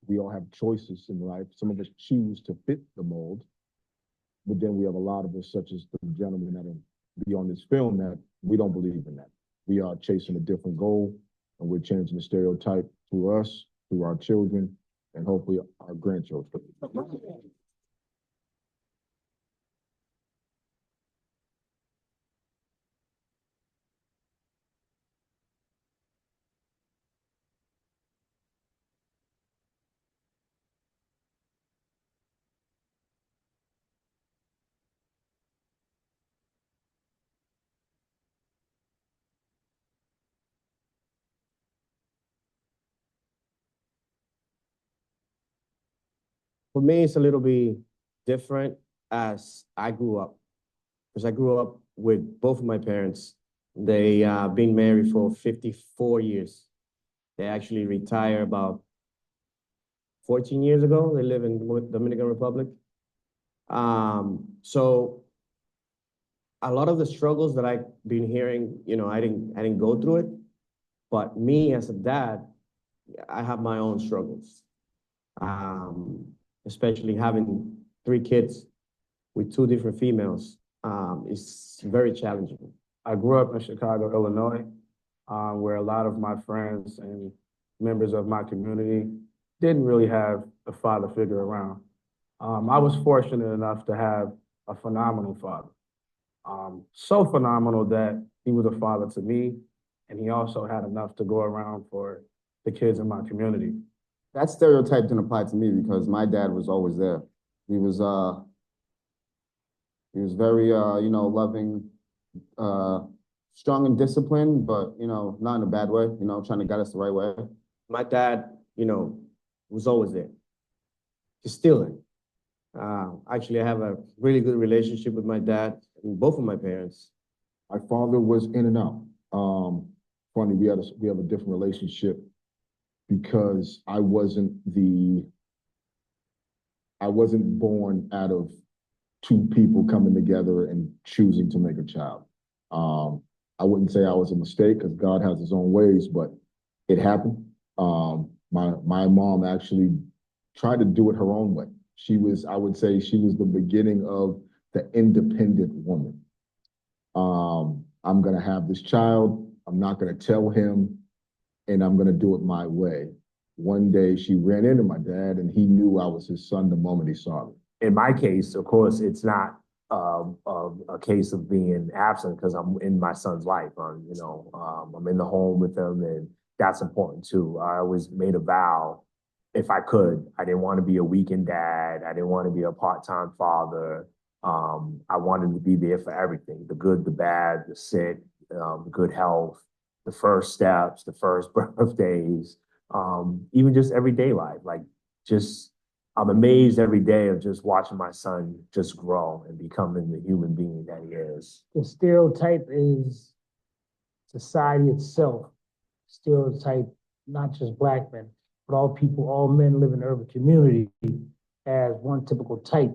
We all have choices in life. Some of us choose to fit the mold, but then we have a lot of us, such as the gentleman that'll be on this film, that we don't believe in that. We are chasing a different goal, and we're changing the stereotype through us, through our children, and hopefully our grandchildren. For me, it's a little bit different as I grew up, because I grew up with both of my parents. They been married for 54 years. They actually retired about 14 years ago. They live in the Dominican Republic. So a lot of the struggles that I've been hearing, I didn't go through it, but me as a dad, I have my own struggles. Especially having 3 kids with 2 different females, is very challenging. I grew up in Chicago, Illinois, where a lot of my friends and members of my community didn't really have a father figure around. I was fortunate enough to have a phenomenal father. So phenomenal that he was a father to me, and he also had enough to go around for the kids in my community. That stereotype didn't apply to me because my dad was always there. He was very, loving, strong and disciplined, but, not in a bad way, trying to guide us the right way. My dad, was always there. He's still there. Actually, I have a really good relationship with my dad and both of my parents. My father was in and out. Funny, we have a different relationship because I wasn't born out of 2 people coming together and choosing to make a child. I wouldn't say I was a mistake because God has his own ways, but it happened. My mom actually tried to do it her own way. I would say she was the beginning of the independent woman. I'm gonna have this child, I'm not gonna tell him, and I'm gonna do it my way. One day she ran into my dad and he knew I was his son the moment he saw me. In my case, of course, it's not a case of being absent because I'm in my son's life. I'm in the home with him, and that's important too. I always made a vow, if I could, I didn't want to be a weekend dad. I didn't want to be a part-time father. I wanted to be there for everything, the good, the bad, the sick, the good health, the first steps, the first birthdays, even just everyday life. I'm amazed every day of just watching my son just grow and becoming the human being that he is. The stereotype is society itself. Stereotype, not just Black men, but all men live in the urban community as one typical type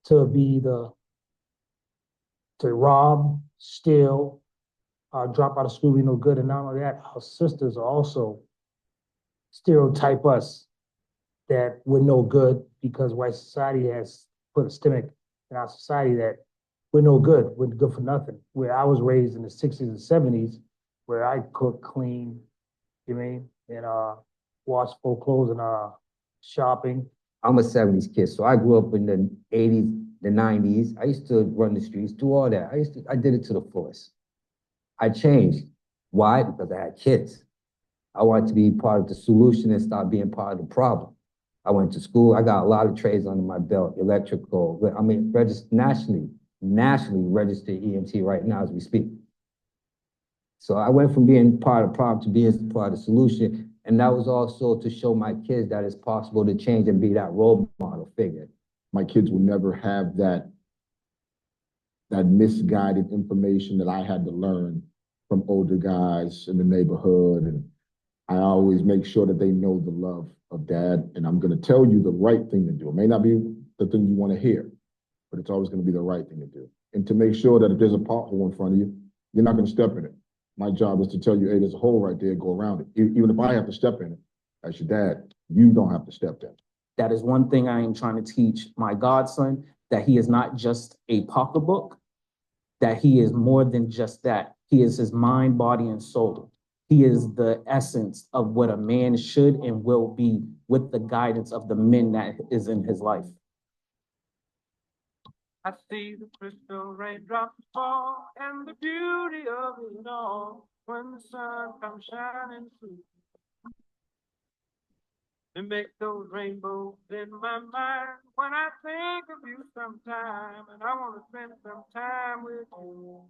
to rob, steal, drop out of school, be no good. And not only that, our sisters also stereotype us that we're no good because white society has put a stigma in our society that we're no good, we're good for nothing. Where I was raised in the 60s and 70s, where I cook, clean, and wash full clothes and shopping. I'm a 70s kid, so I grew up in the 80s, the 90s. I used to run the streets, do all that. I did it to the fullest. I changed. Why? Because I had kids. I wanted to be part of the solution and stop being part of the problem. I went to school. I got a lot of trades under my belt, electrical. Nationally registered EMT right now as we speak. So I went from being part of the problem to being part of the solution. And that was also to show my kids that it's possible to change and be that role model figure. My kids will never have that misguided information that I had to learn from older guys in the neighborhood. And I always make sure that they know the love of dad. And I'm going to tell you the right thing to do. It may not be the thing you want to hear, but it's always going to be the right thing to do. And to make sure that if there's a pothole in front of you, you're not going to step in it. My job is to tell you, hey, there's a hole right there, go around it. Even if I have to step in it, as your dad, you don't have to step in. That is one thing I am trying to teach my godson, that he is not just a pocketbook, that he is more than just that. He is his mind, body, and soul. He is the essence of what a man should and will be with the guidance of the men that is in his life. I see the crystal raindrops fall and the beauty of it all when the sun comes shining through. And make those rainbows in my mind when I think of you sometime, and I want to spend some time with you.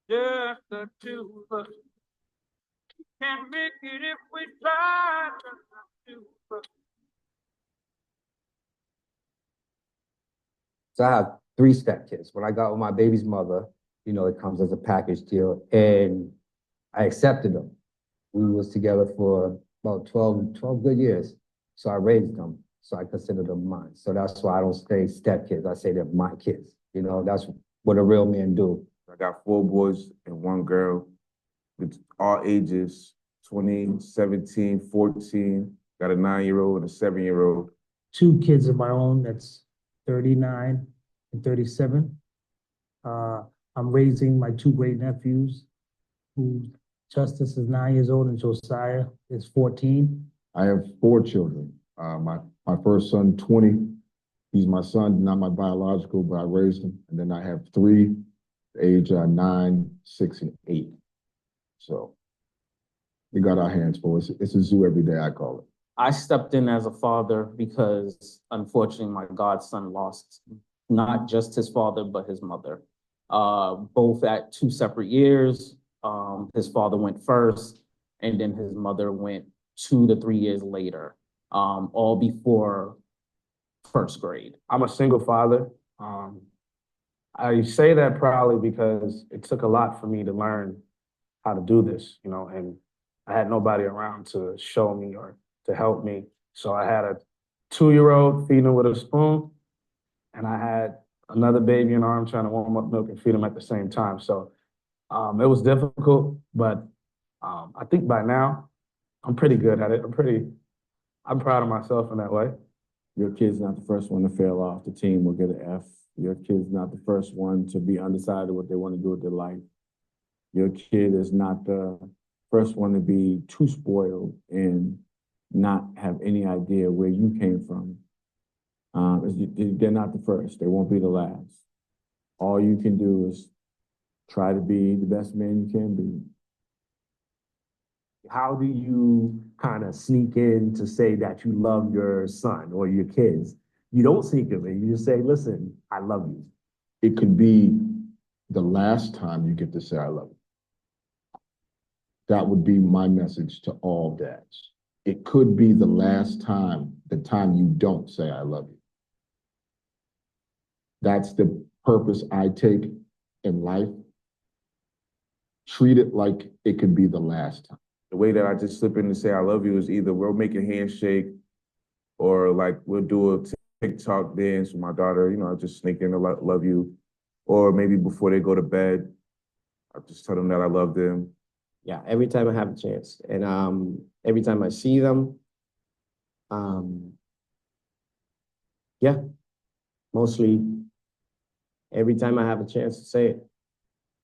Just the two of us. Can't make it if we try. Just the two of us. So I have 3 stepkids. When I got with my baby's mother, you know, it comes as a package deal, and I accepted them. We was together for about 12 good years. So I raised them. So I consider them mine. So that's why I don't say stepkids. I say they're my kids. You know, that's what a real man do. I got 4 boys and 1 girl with all ages, 20, 17, 14, got a 9-year-old and a 7-year-old. 2 kids of my own, that's 39 and 37. I'm raising my 2 great nephews, who Justice is 9 years old and Josiah is 14. I have 4 children. My first son, 20, he's my son, not my biological, but I raised him. And then I have 3, age 9, 6, and 8. So we got our hands full. It's a zoo every day, I call it. I stepped in as a father because unfortunately my godson lost not just his father, but his mother. Both at 2 separate years. His father went first, and then his mother went 2 to 3 years later, all before 1st grade. I'm a single father. I say that proudly because it took a lot for me to learn how to do this, you know, and I had nobody around to show me or to help me. So I had a 2-year-old feeding him with a spoon, and I had another baby in arm trying to warm up milk and feed him at the same time. So it was difficult, but I think by now I'm pretty good at it. I'm proud of myself in that way. Your kid's not the first one to fail off. The team will get an F. Your kid's not the first one to be undecided what they want to do with their life. Your kid is not the first one to be too spoiled and not have any idea where you came from. They're not the first. They won't be the last. All you can do is try to be the best man you can be. How do you kind of sneak in to say that you love your son or your kids? You don't sneak them in. You just say, listen, I love you. It could be the last time you get to say I love you. That would be my message to all dads. It could be the last time, the time you don't say I love you. That's the purpose I take in life. Treat it like it could be the last time. The way that I just slip in and say I love you is either we'll make a handshake or like we'll do a TikTok dance with my daughter. You know, I just sneak in to love you. Or maybe before they go to bed, I just tell them that I love them. Yeah, every time I have a chance. And every time I see them, yeah, mostly every time I have a chance to say it.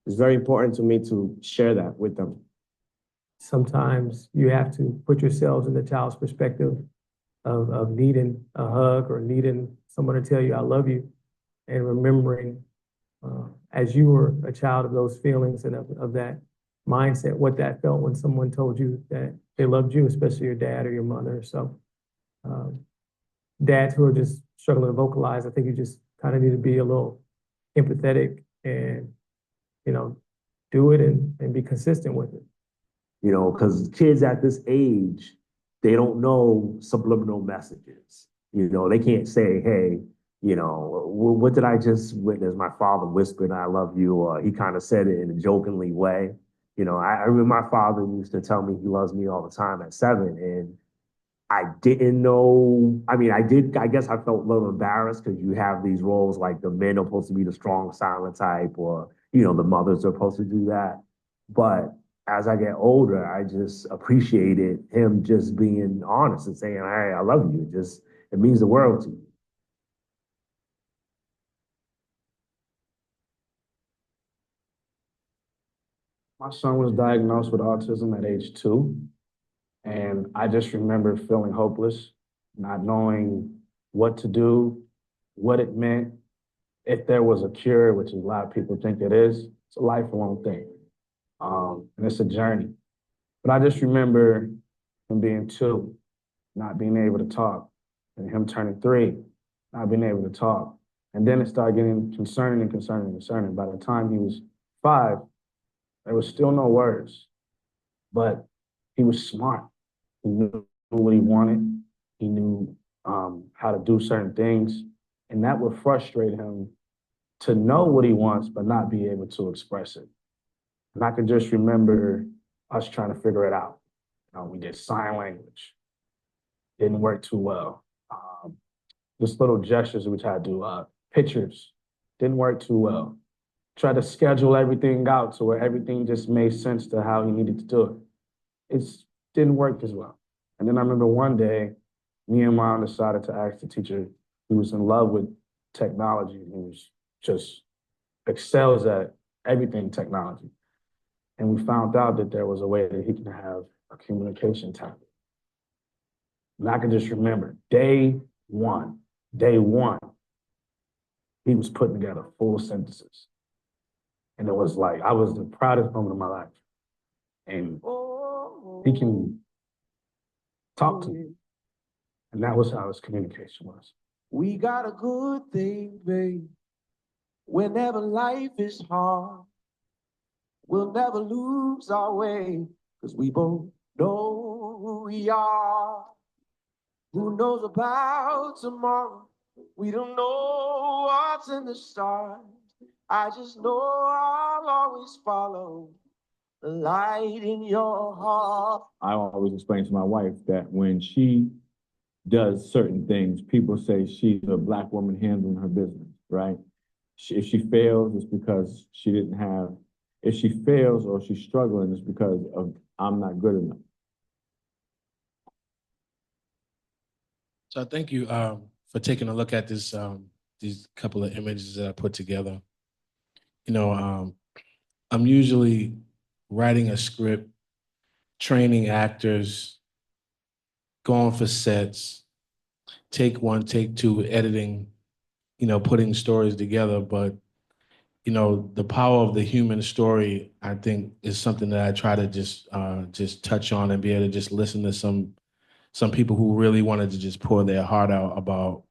It's very important to me to share that with them. Sometimes you have to put yourselves in the child's perspective of needing a hug or needing someone to tell you I love you, and remembering as you were a child of those feelings and of that mindset, what that felt when someone told you that they loved you, especially your dad or your mother. So dads who are just struggling to vocalize, I think you just kind of need to be a little empathetic and, you know, do it and be consistent with it. You know, because kids at this age, they don't know subliminal messages. You know, they can't say, hey, you know, what did I just witness? My father whispered, I love you, or he kind of said it in a jokingly way. You know, I remember my father used to tell me he loves me all the time at 7, and I didn't know. I mean, I guess I felt a little embarrassed because you have these roles like the men are supposed to be the strong, silent type, or, you know, the mothers are supposed to do that. But as I get older, I just appreciated him just being honest and saying, "Hey, I love you." It means the world to me. My son was diagnosed with autism at age 2, and I just remember feeling hopeless, not knowing what to do, what it meant, if there was a cure, which a lot of people think it is. It's a lifelong thing, and it's a journey. But I just remember him being 2, not being able to talk, and him turning 3, not being able to talk. And then it started getting concerning. By the time he was 5, there was still no words, but he was smart. He knew what he wanted. He knew how to do certain things. And that would frustrate him to know what he wants, but not be able to express it. And I can just remember us trying to figure it out. We did sign language. Didn't work too well. Just little gestures we tried to do. Pictures. Didn't work too well. Tried to schedule everything out so where everything just made sense to how he needed to do it. It didn't work as well. And then I remember one day, me and mom decided to ask the teacher who was in love with technology, who was just excels at everything technology. And we found out that there was a way that he can have a communication tablet. And I can just remember day one, he was putting together full sentences. And it was like, I was the proudest moment of my life. And he can talk to me. And that was how his communication was. We got a good thing, babe. Whenever life is hard, we'll never lose our way, 'cause we both know who we are. Who knows about tomorrow? We don't know what's in the stars. I just know I'll always follow the light in your heart. I always explain to my wife that when she does certain things, people say she's a Black woman handling her business, right? If she fails, it's because she didn't have, if she fails or she's struggling, it's because of I'm not good enough. So thank you for taking a look at this, these couple of images that I put together. I'm usually writing a script, training actors, going for sets, take 1, take 2, editing, putting stories together. But, the power of the human story, I think, is something that I try to just touch on and be able to just listen to some people who really wanted to just pour their heart out about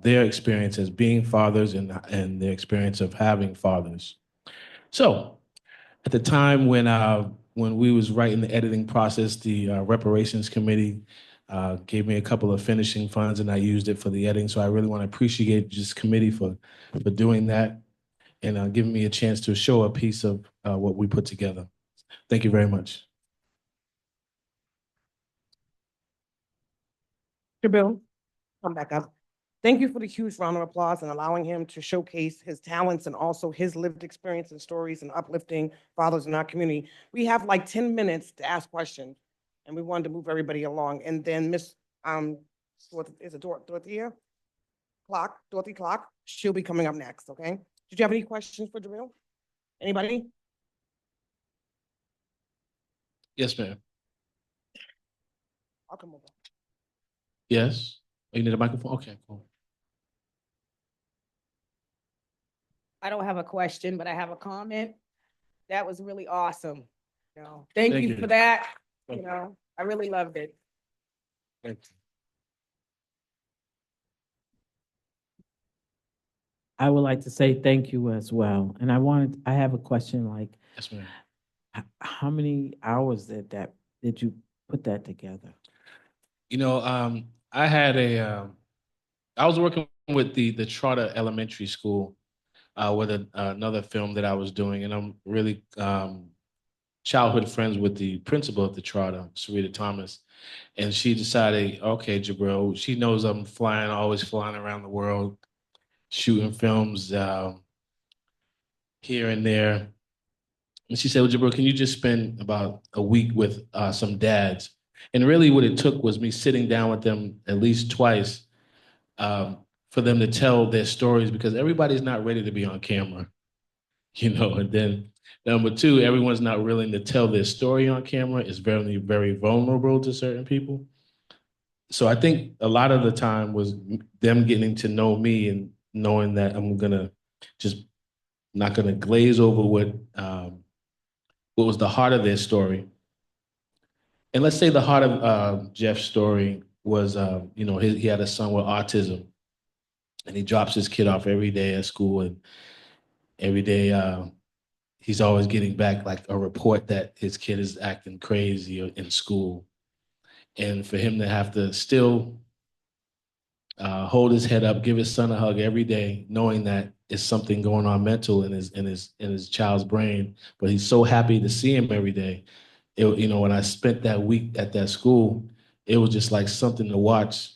their experience as being fathers and their experience of having fathers. So at the time when we was writing the editing process, the Reparations Committee gave me a couple of finishing funds and I used it for the editing. So I really want to appreciate this committee for doing that and giving me a chance to show a piece of what we put together. Thank you very much. Jibril, come back up. Thank you for the huge round of applause and allowing him to showcase his talents and also his lived experience and stories and uplifting fathers in our community. We have like 10 minutes to ask questions and we wanted to move everybody along. And then Miss, is it Dorothy Clark, she'll be coming up next, okay? Did you have any questions for Jibril? Anybody? Yes, ma'am. I'll come over. Yes. Oh, you need a microphone? Okay, cool. I don't have a question, but I have a comment. That was really awesome. Thank you for that. I really loved it. Thank you. I would like to say thank you as well. And I have a question like, Yes, ma'am. How many hours did you put that together? I had I was working with the Trotter Elementary School with another film that I was doing, and I'm really childhood friends with the principal of the Trotter, Sarita Thomas, and she decided, okay, Jibril, she knows I'm always flying around the world, shooting films here and there, And she said, well, Jibril, can you just spend about a week with some dads? And really what it took was me sitting down with them at least twice for them to tell their stories, because everybody's not ready to be on camera, and then number two, everyone's not willing to tell their story on camera. It's very, very vulnerable to certain people. So I think a lot of the time was them getting to know me and knowing that I'm gonna just not gonna glaze over what was the heart of their story. And let's say the heart of Jeff's story was, he had a son with autism, and he drops his kid off every day at school, and every day he's always getting back like a report that his kid is acting crazy in school. And for him to have to still hold his head up, give his son a hug every day, knowing that it's something going on mental in his child's brain, but he's so happy to see him every day. When I spent that week at that school, it was just like something to watch.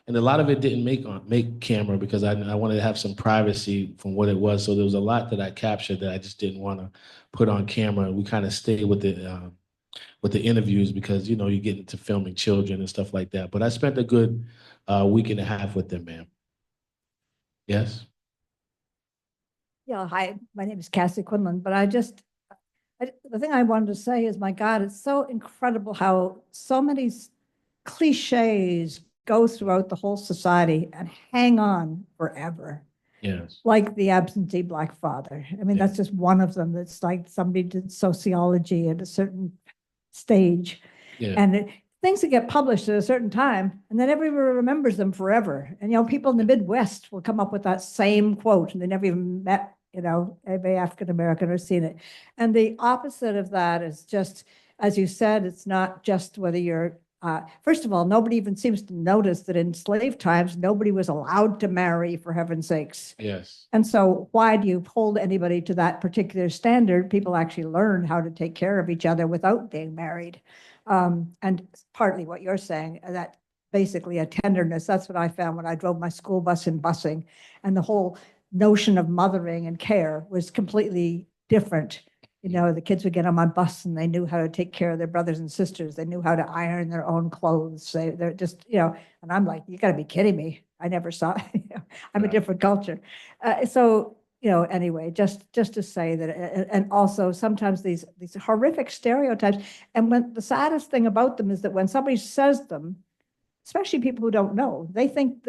And a lot of it didn't make camera because I wanted to have some privacy from what it was. So there was a lot that I captured that I just didn't want to put on camera. We kind of stayed with the interviews because you get into filming children and stuff like that. But I spent a good week and a half with them, ma'am. Yes. Yeah, hi, my name is Cassie Quinlan, but the thing I wanted to say is, my God, it's so incredible how so many cliches go throughout the whole society and hang on forever. Yes. Like the absentee Black father. I mean, that's just one of them. That's like somebody did sociology at a certain stage. Yeah. And things that get published at a certain time, and then everyone remembers them forever. And, people in the Midwest will come up with that same quote, and they never even met, every African-American or seen it. And the opposite of that is just, as you said, it's not just whether you're, first of all, nobody even seems to notice that in slave times, nobody was allowed to marry, for heaven's sakes. Yes. And so why do you hold anybody to that particular standard? People actually learn how to take care of each other without being married. And partly what you're saying, that basically a tenderness, that's what I found when I drove my school bus in busing. And the whole notion of mothering and care was completely different. The kids would get on my bus and they knew how to take care of their brothers and sisters. They knew how to iron their own clothes. They're just, and I'm like, you got to be kidding me. I never saw, I'm a different culture. Anyway, just to say that, and also sometimes these horrific stereotypes. And when the saddest thing about them is that when somebody says them, especially people who don't know, they think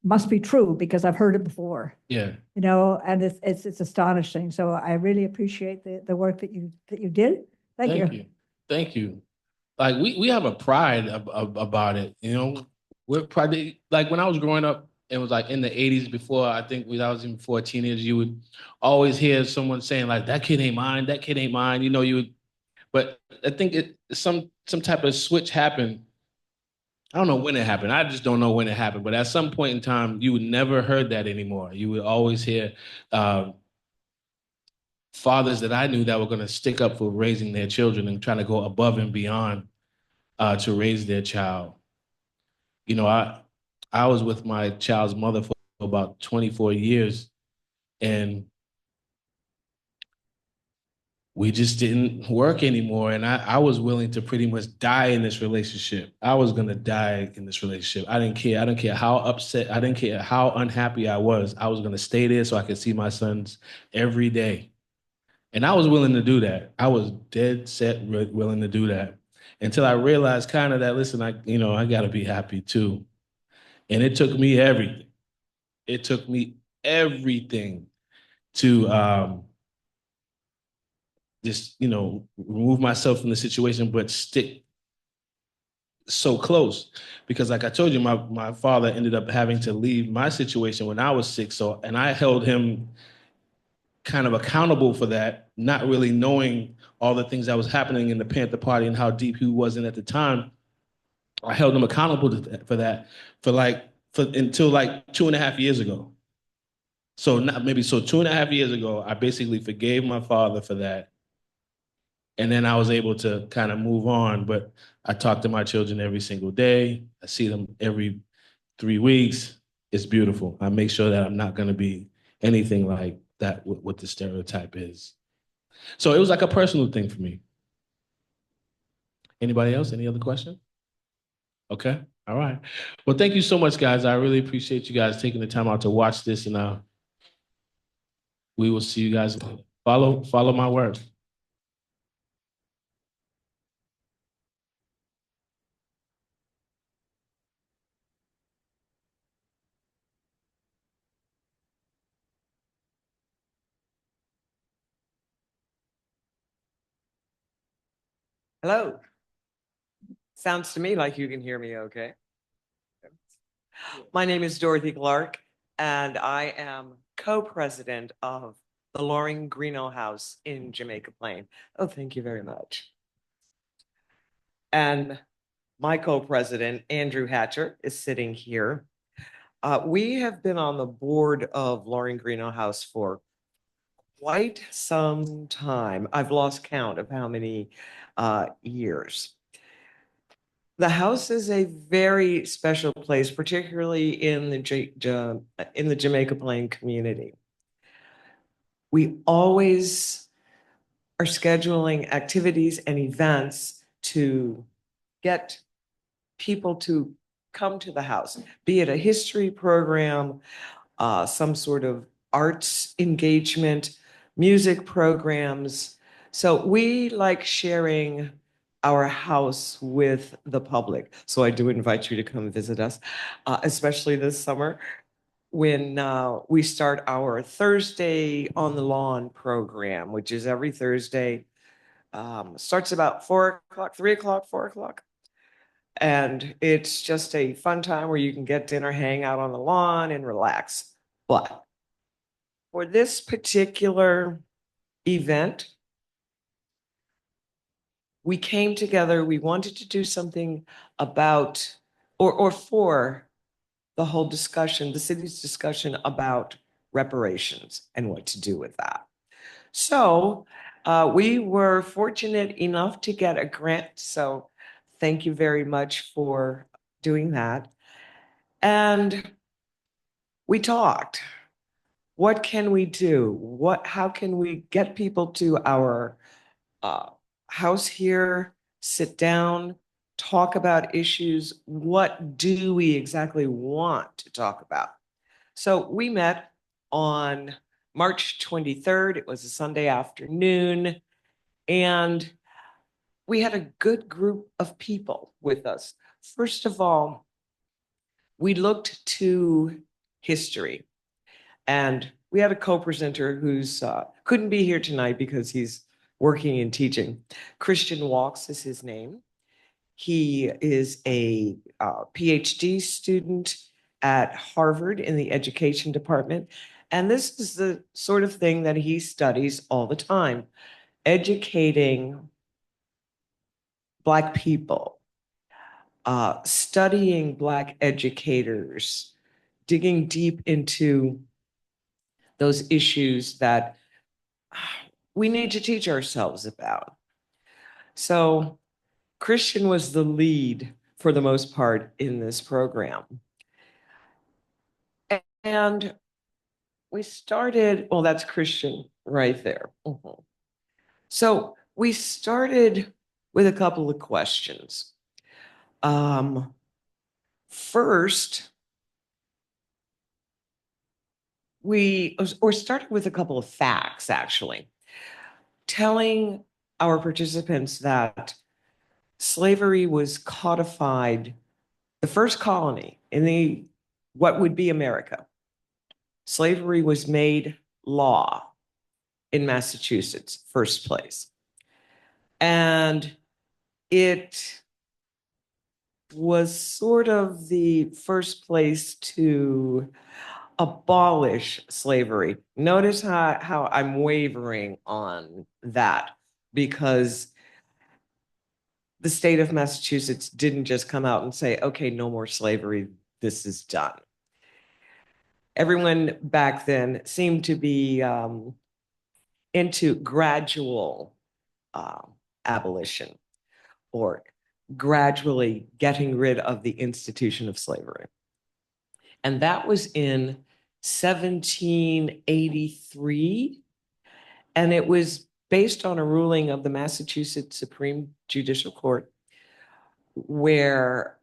must be true because I've heard it before. Yeah. And it's astonishing. So I really appreciate the work that you did. Thank you. Thank you. Like we have a pride about it. We're proud. Like when I was growing up, it was like in the 80s before, I think when I was even before a teenager, you would always hear someone saying like, that kid ain't mine, that kid ain't mine. But I think some type of switch happened. I don't know when it happened. I just don't know when it happened. But at some point in time, you would never heard that anymore. You would always hear fathers that I knew that were going to stick up for raising their children and trying to go above and beyond to raise their child. I was with my child's mother for about 24 years, and we just didn't work anymore. And I was willing to pretty much die in this relationship. I was going to die in this relationship. I didn't care. I didn't care how upset. I didn't care how unhappy I was. I was going to stay there so I could see my sons every day. And I was willing to do that. I was dead set willing to do that until I realized kind of that, listen, I got to be happy too. And it took me everything. It took me everything to just, remove myself from the situation, but stick so close. Because like I told you, my father ended up having to leave my situation when I was sick. And I held him kind of accountable for that, not really knowing all the things that was happening in the Panther Party and how deep he was in at the time. I held him accountable for that until like 2.5 years ago. So 2.5 years ago, I basically forgave my father for that. And then I was able to kind of move on, but I talk to my children every single day. I see them every 3 weeks. It's beautiful. I make sure that I'm not going to be anything like that what the stereotype is. So it was like a personal thing for me. Anybody else? Any other question? Okay. All right. Well, thank you so much, guys. I really appreciate you guys taking the time out to watch this, and we will see you guys. Follow my word. Hello. Sounds to me like you can hear me okay. My name is Dorothy Clark, and I am co-president of the Greenough House in Jamaica Plain. Oh, thank you very much. And my co-president, Andrew Hatcher, is sitting here. We have been on the board of Greenough House for quite some time. I've lost count of how many years. The house is a very special place, particularly in the Jamaica Plain community. We always are scheduling activities and events to get people to come to the house, be it a history program, some sort of arts engagement, music programs. So we like sharing our house with the public. So I do invite you to come visit us, especially this summer when we start our Thursday on the Lawn program, which is every Thursday. Starts about 4 o'clock, 3 o'clock, 4 o'clock. And it's just a fun time where you can get dinner, hang out on the lawn and relax. But for this particular event, we came together, we wanted to do something about, or for the whole discussion, the city's discussion about reparations and what to do with that. So we were fortunate enough to get a grant. So thank you very much for doing that. And we talked. What can we do? How can we get people to our house here, sit down, talk about issues? What do we exactly want to talk about? So we met on March 23rd. It was a Sunday afternoon, and we had a good group of people with us. First of all, we looked to history. And we had a co-presenter who's couldn't be here tonight because he's working and teaching. Christian Walks is his name. He is a PhD student at Harvard in the education department. And this is the sort of thing that he studies all the time, educating Black people, studying Black educators, digging deep into those issues that we need to teach ourselves about. So Christian was the lead for the most part in this program. And we started, well, that's Christian right there. Mm-hmm. So we started with a couple of questions. First, we started with a couple of facts, actually, telling our participants that slavery was codified, the first colony in what would be America. Slavery was made law in Massachusetts, first place. And it was sort of the first place to abolish slavery. Notice how I'm wavering on that, because the state of Massachusetts didn't just come out and say, okay, no more slavery, this is done. Everyone back then seemed to be into gradual abolition, or gradually getting rid of the institution of slavery. And that was in 1783. And it was based on a ruling of the Massachusetts Supreme Judicial Court, where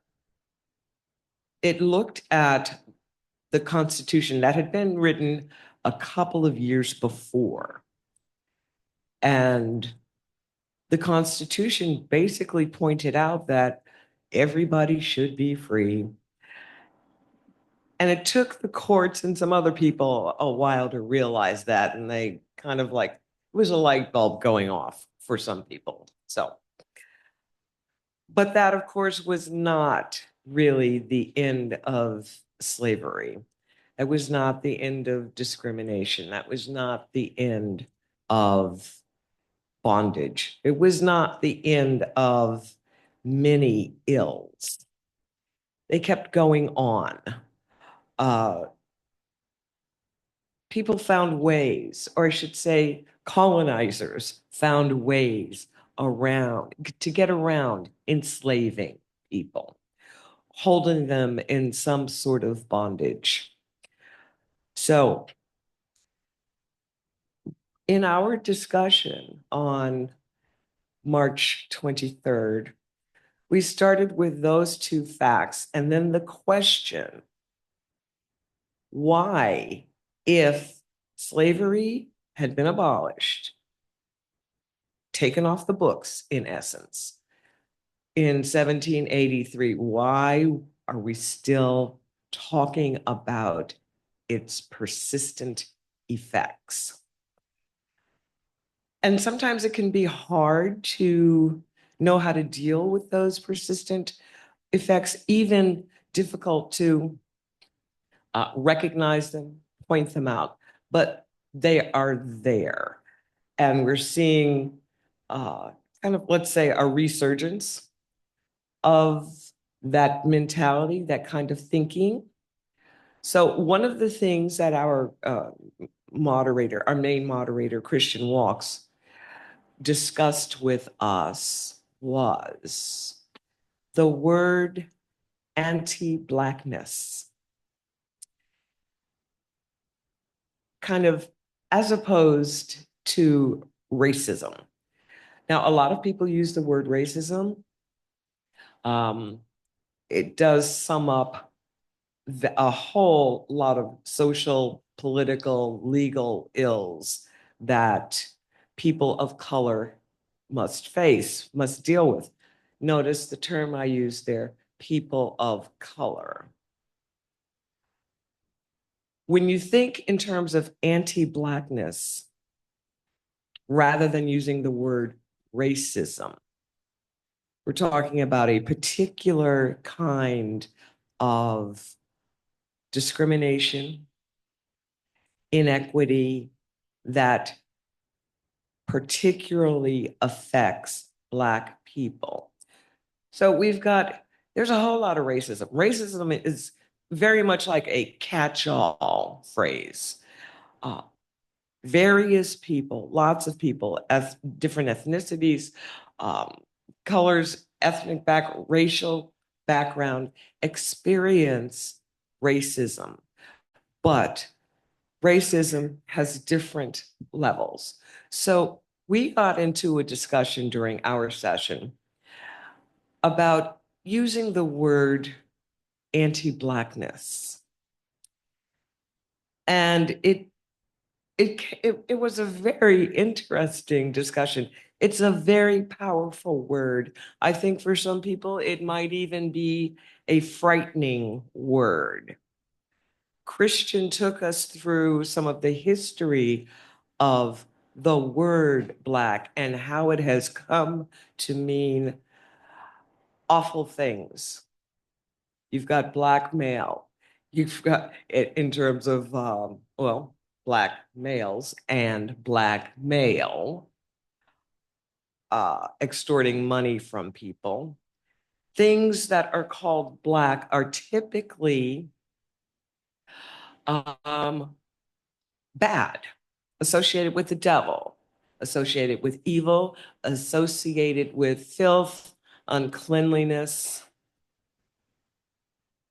it looked at the Constitution that had been written a couple of years before. And the Constitution basically pointed out that everybody should be free. And it took the courts and some other people a while to realize that. And they kind of like, it was a light bulb going off for some people. So, but that, of course, was not really the end of slavery. That was not the end of discrimination. That was not the end of bondage. It was not the end of many ills. They kept going on. People found ways, or I should say, colonizers found ways to get around enslaving people, holding them in some sort of bondage. So, in our discussion on March 23rd, we started with those two facts, and then the question, why, if slavery had been abolished, taken off the books in essence, in 1783, why are we still talking about its persistent effects? And sometimes it can be hard to know how to deal with those persistent effects, even difficult to recognize them, point them out, but they are there. And we're seeing kind of, let's say, a resurgence of that mentality, that kind of thinking. So one of the things that our moderator, our main moderator, Christian Walks, discussed with us was the word anti-Blackness, kind of as opposed to racism. Now, a lot of people use the word racism. It does sum up a whole lot of social, political, legal ills that people of color must face, must deal with. Notice the term I used there, people of color. When you think in terms of anti-Blackness, rather than using the word racism, we're talking about a particular kind of discrimination, inequity that particularly affects Black people. So there's a whole lot of racism. Racism is very much like a catch-all phrase. Various people, lots of people, different ethnicities, colors, racial background, experience racism. But racism has different levels. So we got into a discussion during our session about using the word anti-Blackness. And it was a very interesting discussion. It's a very powerful word. I think for some people, it might even be a frightening word. Christian took us through some of the history of the word Black and how it has come to mean awful things. You've got Black male. You've got, in terms of, Black males and Black male, extorting money from people. Things that are called Black are typically bad, associated with the devil, associated with evil, associated with filth, uncleanliness.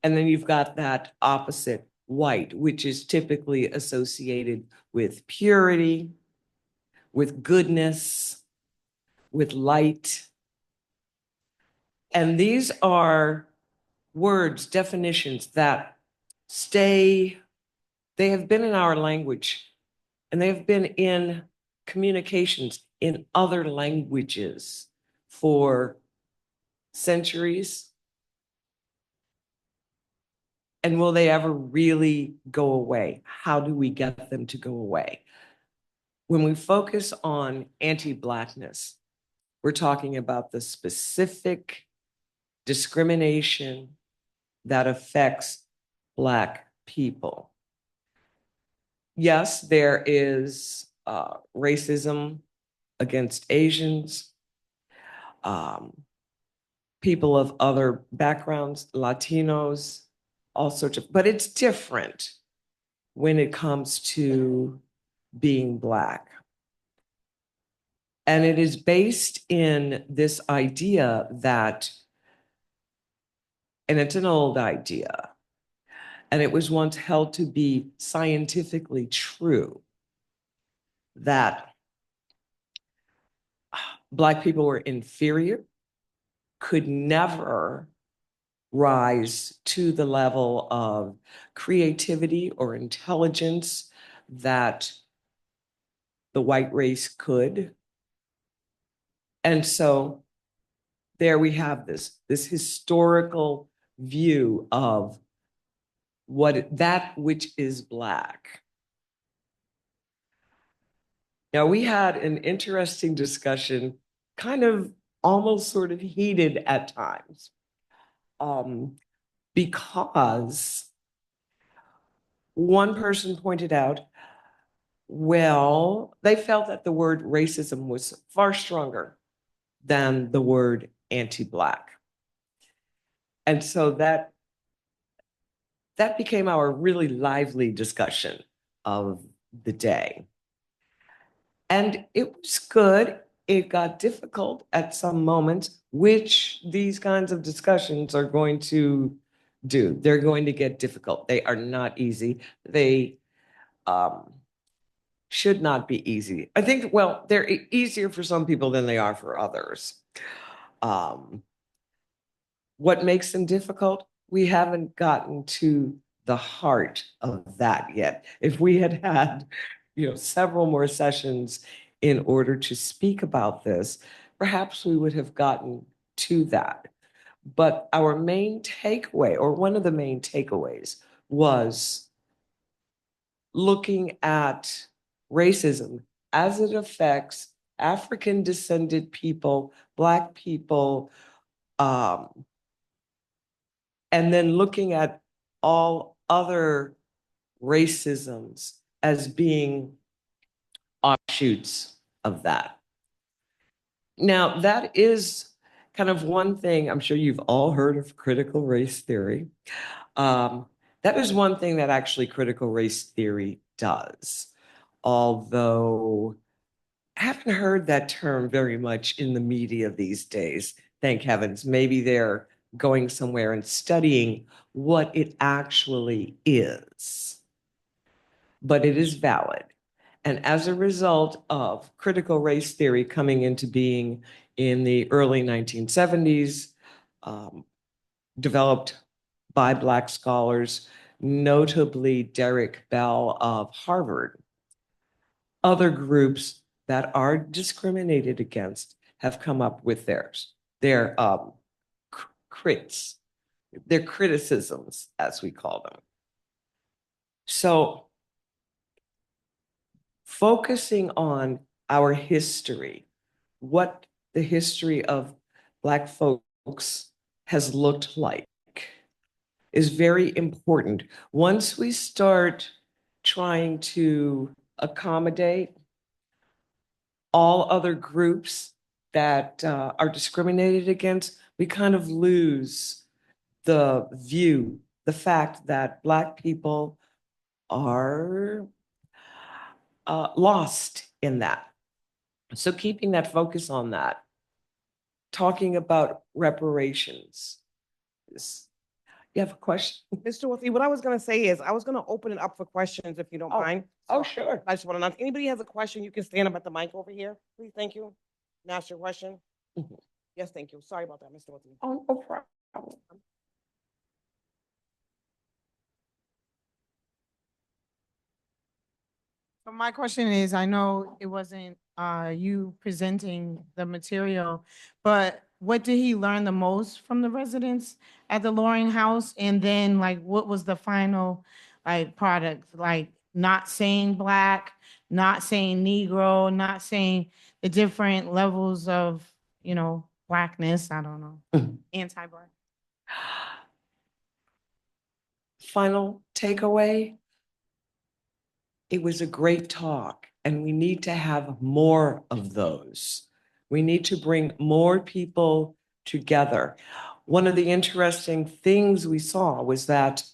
And then you've got that opposite, white, which is typically associated with purity, with goodness, with light. And these are words, definitions that they have been in our language, and they have been in communications in other languages for centuries. And will they ever really go away? How do we get them to go away? When we focus on anti-Blackness, we're talking about the specific discrimination that affects Black people. Yes, there is racism against Asians, people of other backgrounds, Latinos, all sorts of, but it's different when it comes to being Black. And it is based in this idea that, and it's an old idea, and it was once held to be scientifically true, that Black people were inferior, could never rise to the level of creativity or intelligence that the white race could. And so there we have this historical view of that which is Black. Now, we had an interesting discussion, kind of almost sort of heated at times, because one person pointed out, well, they felt that the word racism was far stronger than the word anti-Black. And so that became our really lively discussion of the day. And it was good. It got difficult at some moments, which these kinds of discussions are going to do. They're going to get difficult. They are not easy. They should not be easy. I think, well, they're easier for some people than they are for others. What makes them difficult? We haven't gotten to the heart of that yet. If we had had, several more sessions in order to speak about this, perhaps we would have gotten to that. But our main takeaway, or one of the main takeaways, was looking at racism as it affects African descended people, Black people, and then looking at all other racisms as being offshoots of that. Now, that is kind of one thing. I'm sure you've all heard of critical race theory. That is one thing that actually critical race theory does, although I haven't heard that term very much in the media these days. Thank heavens. Maybe they're going somewhere and studying what it actually is. But it is valid. And as a result of critical race theory coming into being in the early 1970s, developed by Black scholars, notably Derek Bell of Harvard, other groups that are discriminated against have come up with theirs, their crits, their criticisms, as we call them. So focusing on our history, what the history of Black folks has looked like, is very important. Once we start trying to accommodate all other groups that are discriminated against, we kind of lose the view, the fact that Black people are lost in that. So keeping that focus on that, talking about reparations, You have a question? Ms. Dorothy, what I was gonna say is, I was gonna open it up for questions if you don't mind. Oh, So sure. I just want to know, if anybody has a question, you can stand up at the mic over here, please, thank you. And ask your question. Mhm. Yes, thank you. Sorry about that, Ms. Dorothy. Oh, no problem. So my question is, I know it wasn't you presenting the material, but what did he learn the most from the residents at the Loring House? And then like, what was the final like product? Like not saying Black, not saying Negro, not saying the different levels of, Blackness, I don't know, anti-Black. Final takeaway. It was a great talk, and we need to have more of those. We need to bring more people together. One of the interesting things we saw was that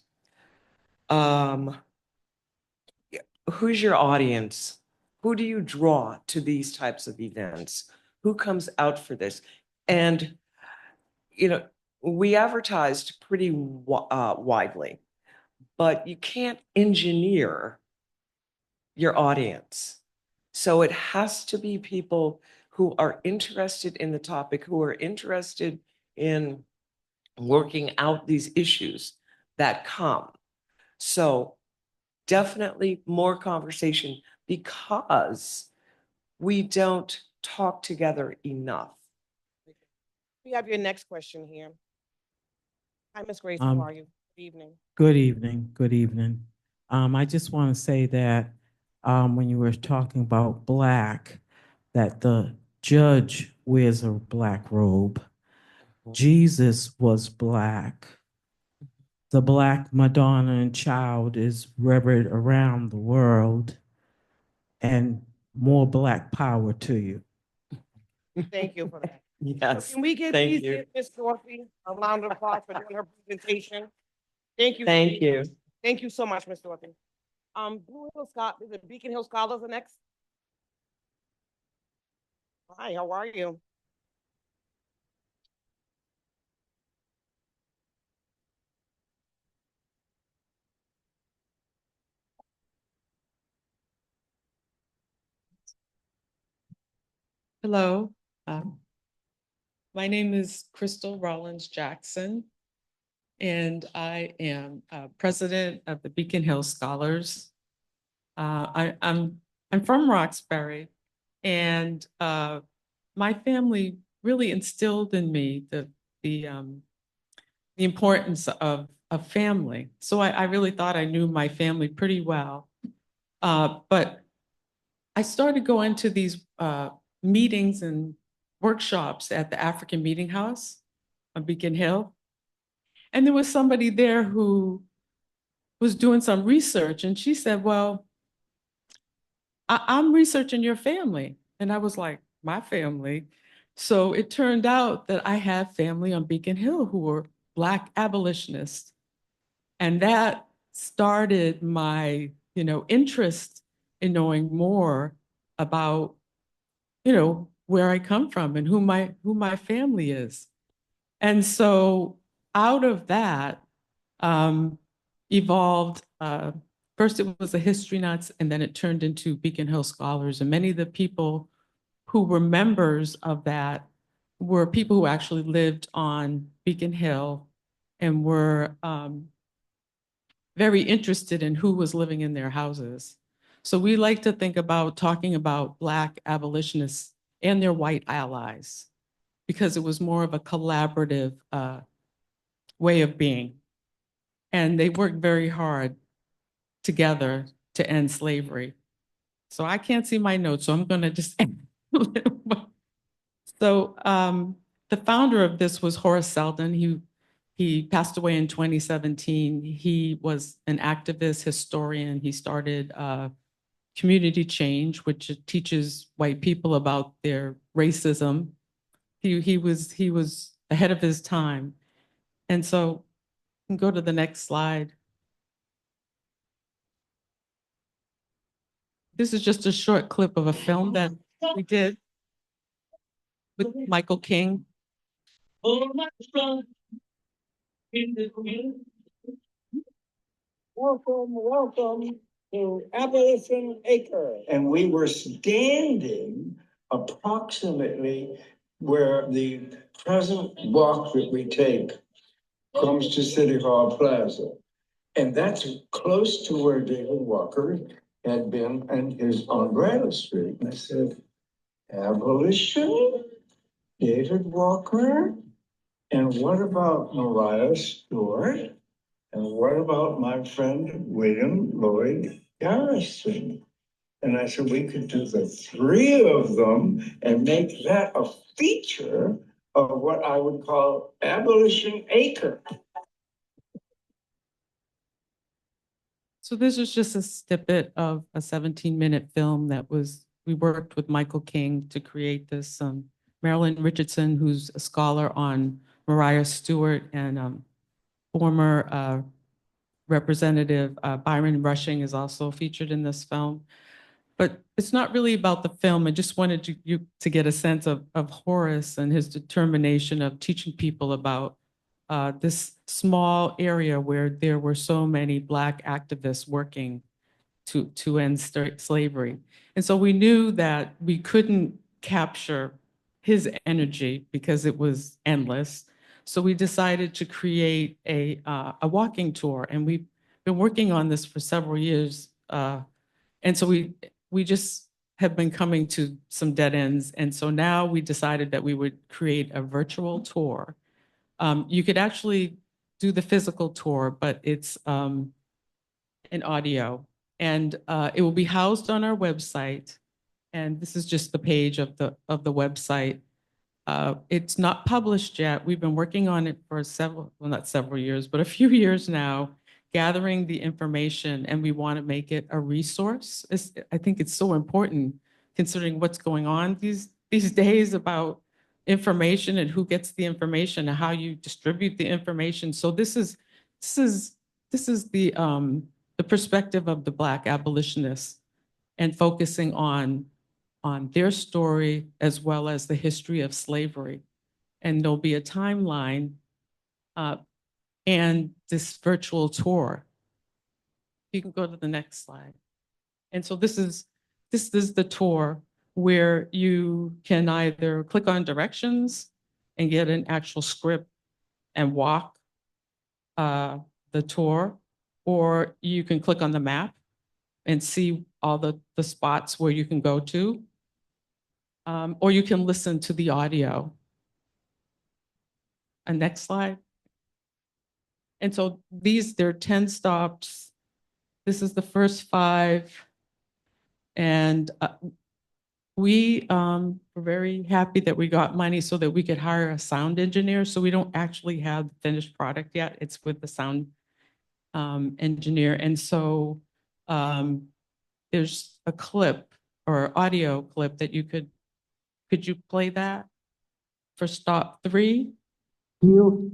who's your audience? Who do you draw to these types of events? Who comes out for this? And, we advertised pretty widely, but you can't engineer your audience. So it has to be people who are interested in the topic, who are interested in working out these issues that come. So definitely more conversation, because we don't talk together enough. We have your next question here. Hi, Ms. Grace, how are you? Good evening. Good evening, good evening. I just want to say that when you were talking about Black, that the judge wears a Black robe. Jesus was Black. The Black Madonna and child is revered around the world, and more Black power to you. Thank you for that. Yes. Can we get thank please you. give Ms. Dorothy a round of applause for doing her presentation? Thank you. Thank you. Thank you so much, Ms. Dorothy. Blue Hill Scott, the Beacon Hill Scholars are next. Hi, how are you? Hello, my name is Crystal Rollins Jackson, and I am president of the Beacon Hill Scholars. I'm from Roxbury, and my family really instilled in me the importance of family. So I really thought I knew my family pretty well, but I started going to these meetings and workshops at the African Meeting House on Beacon Hill. And there was somebody there who was doing some research, and she said, well, I'm researching your family. And I was like, my family? So it turned out that I have family on Beacon Hill who were Black abolitionists. And that started my, interest in knowing more about, where I come from and who my family is. And so out of that evolved, first it was the History Nuts, and then it turned into Beacon Hill Scholars. And many of the people who were members of that were people who actually lived on Beacon Hill and were very interested in who was living in their houses. So we like to think about talking about Black abolitionists and their white allies, because it was more of a collaborative way of being. And they worked very hard together to end slavery. So I can't see my notes, so I'm gonna just end. So the founder of this was Horace Seldon. He passed away in 2017. He was an activist, historian. He started Community Change, which teaches white people about their racism. He was ahead of his time. And so you can go to the next slide. This is just a short clip of a film that we did with Michael King. Welcome to Abolition Acre. And we were standing approximately where the present walk that we take comes to City Hall Plaza. And that's close to where David Walker had been and his on Granite Street. And I said, abolition? David Walker? And what about Mariah Stewart? And what about my friend William Lloyd Garrison? And I said, we could do the three of them and make that a feature of what I would call Abolition Acre. So this was just a snippet of a 17-minute film we worked with Michael King to create this. Marilyn Richardson, who's a scholar on Mariah Stewart, and former Representative Byron Rushing is also featured in this film. But it's not really about the film. I just wanted you to get a sense of Horace and his determination of teaching people about this small area where there were so many Black activists working to end slavery. And so we knew that we couldn't capture his energy because it was endless. So we decided to create a walking tour, and we've been working on this for several years. And so we just have been coming to some dead ends. And so now we decided that we would create a virtual tour. You could actually do the physical tour, but it's an audio. And it will be housed on our website. And this is just the page of the website. It's not published yet. We've been working on it for not several years, but a few years now, gathering the information, and we want to make it a resource. I think it's so important considering what's going on these days about information and who gets the information and how you distribute the information. So this is the perspective of the Black abolitionists and focusing on their story as well as the history of slavery. And there'll be a timeline and this virtual tour. You can go to the next slide. And so this is the tour where you can either click on directions and get an actual script and walk the tour, or you can click on the map and see all the spots where you can go to, or you can listen to the audio. Next slide. And so there are 10 stops. This is the first 5. And we were very happy that we got money so that we could hire a sound engineer. So we don't actually have the finished product yet. It's with the sound engineer. And so there's a clip or audio clip that could you play that for stop 3? You.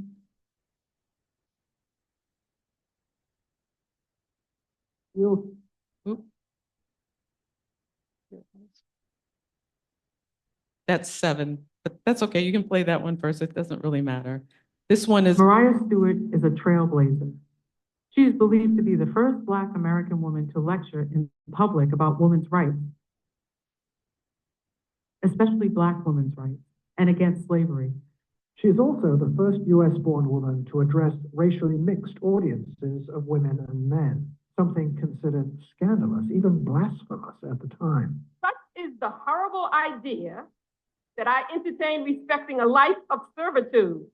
That's 7, but that's okay. You can play that one first. It doesn't really matter. This one is Mariah Stewart is a trailblazer. She is believed to be the first Black American woman to lecture in public about women's rights, especially Black women's rights, and against slavery. She is also the first US-born woman to address racially mixed audiences of women and men, something considered scandalous, even blasphemous at the time. Such is the horrible idea that I entertain respecting a life of servitude,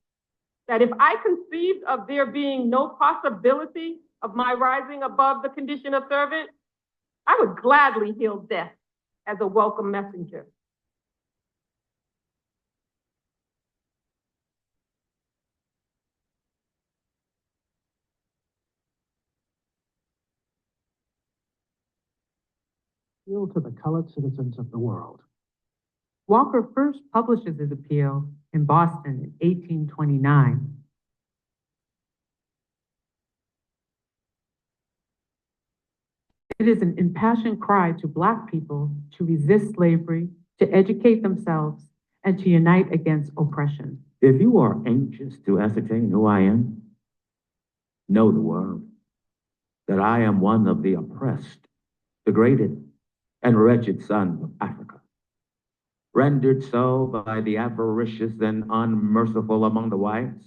that if I conceived of there being no possibility of my rising above the condition of servant, I would gladly hail death as a welcome messenger. Appeal to the colored citizens of the world. Walker first publishes his appeal in Boston in 1829. It is an impassioned cry to Black people to resist slavery, to educate themselves, and to unite against oppression. If you are anxious to ascertain who I am, Know the world, that I am one of the oppressed, degraded, and wretched sons of Africa, rendered so by the avaricious and unmerciful among the whites.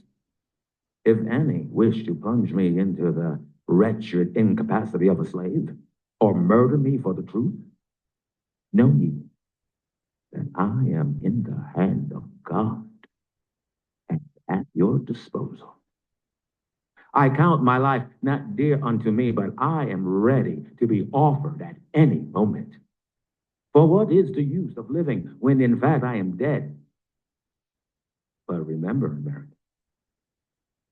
If any wish to plunge me into the wretched incapacity of a slave, or murder me for the truth, know ye that I am in the hand of God and at your disposal. I count my life not dear unto me, but I am ready to be offered at any moment. For what is the use of living when in fact I am dead? But remember, America,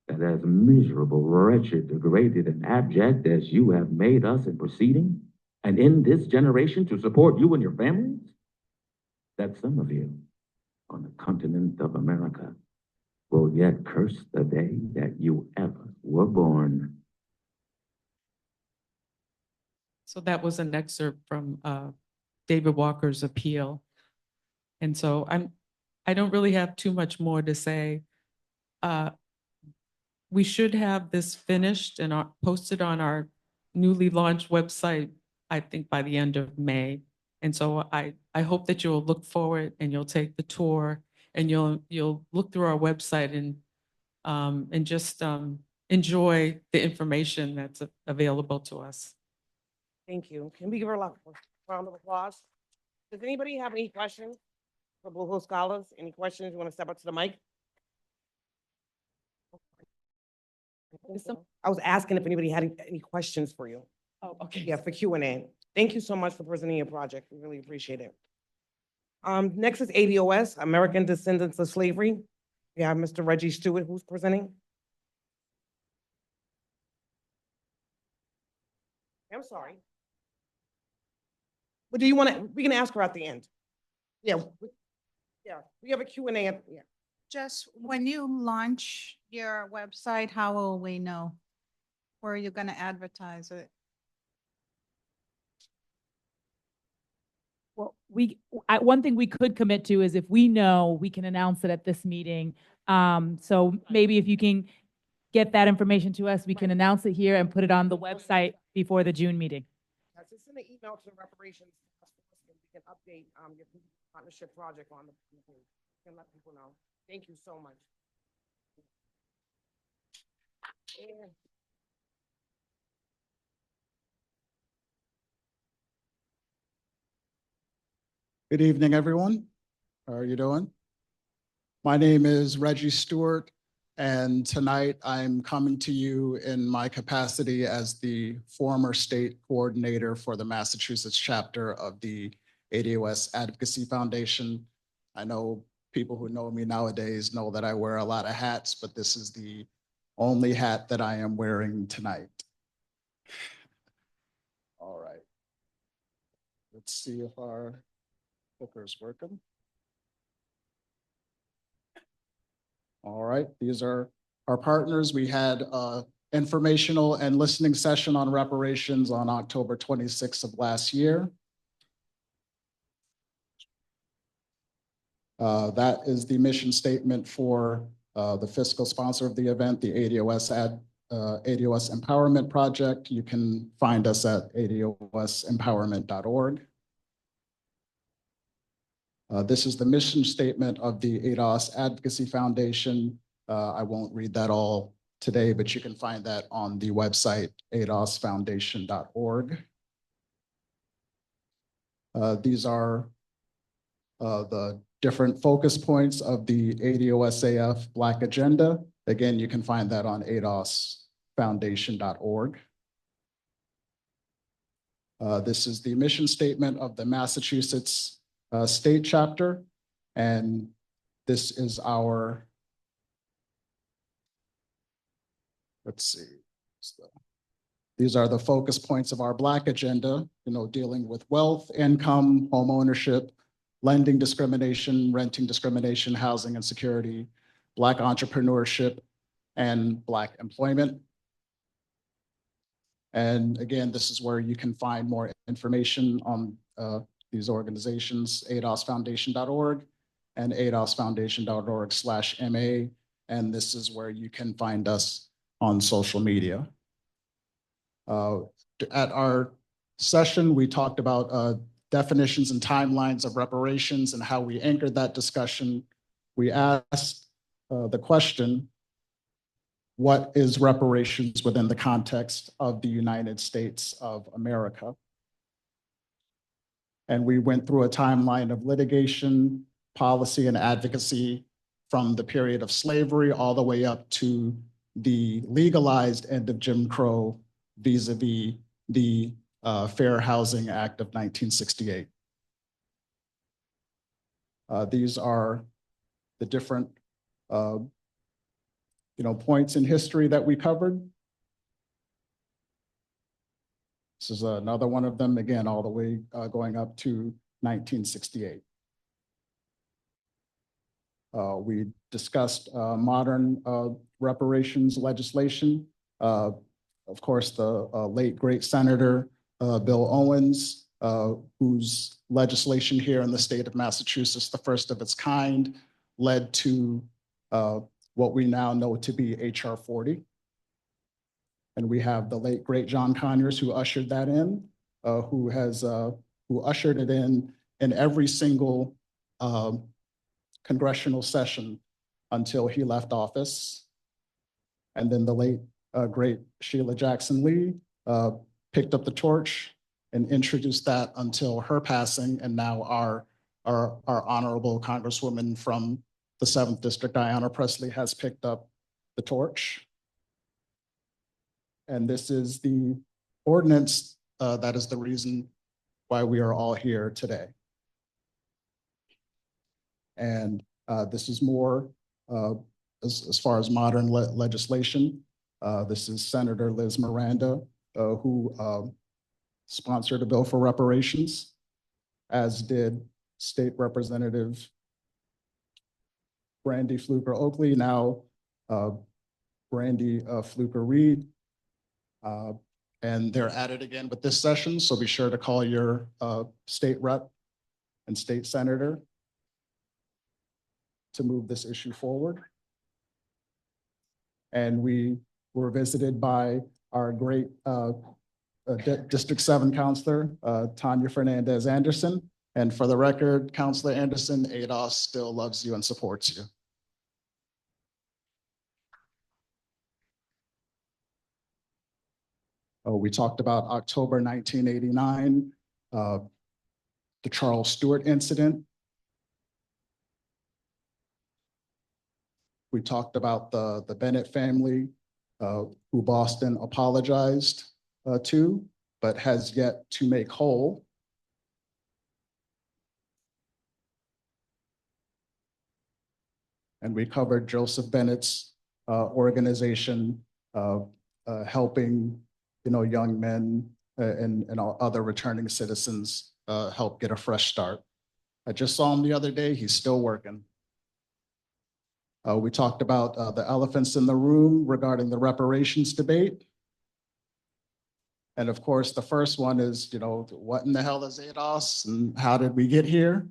that as miserable, wretched, degraded, and abject as you have made us in proceeding, and in this generation to support you and your families, that some of you on the continent of America will yet curse the day that you ever were born. So that was an excerpt from David Walker's appeal. And so I don't really have too much more to say. We should have this finished and posted on our newly launched website, I think by the end of May. And so I hope that you'll look forward and you'll take the tour and you'll look through our website and just enjoy the information that's available to us. Thank you. Can we give her a round of applause? Does anybody have any questions for Blue Hill Scholars? Any questions? You want to step up to the mic? I was asking if anybody had any questions for you. Oh, okay. Yeah, for Q&A. Thank you so much for presenting your project. We really appreciate it. Next is ADOS, American Descendants of Slavery. We have Mr. Reggie Stewart, who's presenting. I'm sorry. But do you want to, we can ask her at the end. Yeah, we have a Q&A at, yeah. Just when you launch your website, how will we know? Where are you going to advertise it? Well, one thing we could commit to is if we know, we can announce it at this meeting. So maybe if you can get that information to us, we can announce it here and put it on the website before the June meeting. Just send an email to the Reparations Task Force and we can update your partnership project on the page. You can let people know. Thank you so much. Yeah. Good evening, everyone. How are you doing? My name is Reggie Stewart, and tonight I'm coming to you in my capacity as the former state coordinator for the Massachusetts chapter of the ADOS Advocacy Foundation. I know people who know me nowadays know that I wear a lot of hats, but this is the only hat that I am wearing tonight. All right. Let's see if our clicker's working. All right, these are our partners. We had an informational and listening session on reparations on October 26th of last year. That is the mission statement for the fiscal sponsor of the event, the ADOS Empowerment Project. You can find us at adosempowerment.org. This is the mission statement of the ADOS Advocacy Foundation. I won't read that all today, but you can find that on the website, adosfoundation.org. These are the different focus points of the ADOSAF Black Agenda. Again, you can find that on adosfoundation.org. This is the mission statement of the Massachusetts state chapter, and this is our, let's see, these are the focus points of our Black agenda, dealing with wealth, income, home ownership, lending discrimination, renting discrimination, housing insecurity, Black entrepreneurship, and Black employment. And again, this is where you can find more information on these organizations, adosfoundation.org and adosfoundation.org/MA. And this is where you can find us on social media. At our session, we talked about definitions and timelines of reparations and how we anchored that discussion. We asked the question, what is reparations within the context of the United States of America? And we went through a timeline of litigation, policy, and advocacy from the period of slavery all the way up to the legalized end of Jim Crow vis-a-vis the Fair Housing Act of 1968. These are the different points in history that we covered. This is another one of them, again, all the way going up to 1968. We discussed modern reparations legislation. Of course, the late great Senator Bill Owens, whose legislation here in the state of Massachusetts, the first of its kind, led to what we now know to be HR 40. And we have the late great John Conyers, who ushered that in, who ushered it in every single congressional session until he left office. And then the late great Sheila Jackson Lee picked up the torch and introduced that until her passing. And now our honorable Congresswoman from the 7th District, Diana Presley, has picked up the torch. And this is the ordinance that is the reason why we are all here today. And this is more as far as modern legislation. This is Senator Liz Miranda, who sponsored a bill for reparations, as did State Representative Brandy Fluker Oakley, now Brandy Fluker Reed. And they're at it again with this session, so be sure to call your state rep and state senator to move this issue forward. And we were visited by our great District 7 Counselor, Tanya Fernandez Anderson. And for the record, Counselor Anderson, ADOS still loves you and supports you. We talked about October 1989, the Charles Stewart incident. We talked about the Bennett family, who Boston apologized to, but has yet to make whole. And we covered Joseph Bennett's organization helping young men and other returning citizens help get a fresh start. I just saw him the other day. He's still working. We talked about the elephants in the room regarding the reparations debate. And of course, the first one is, what in the hell is ADOS and how did we get here?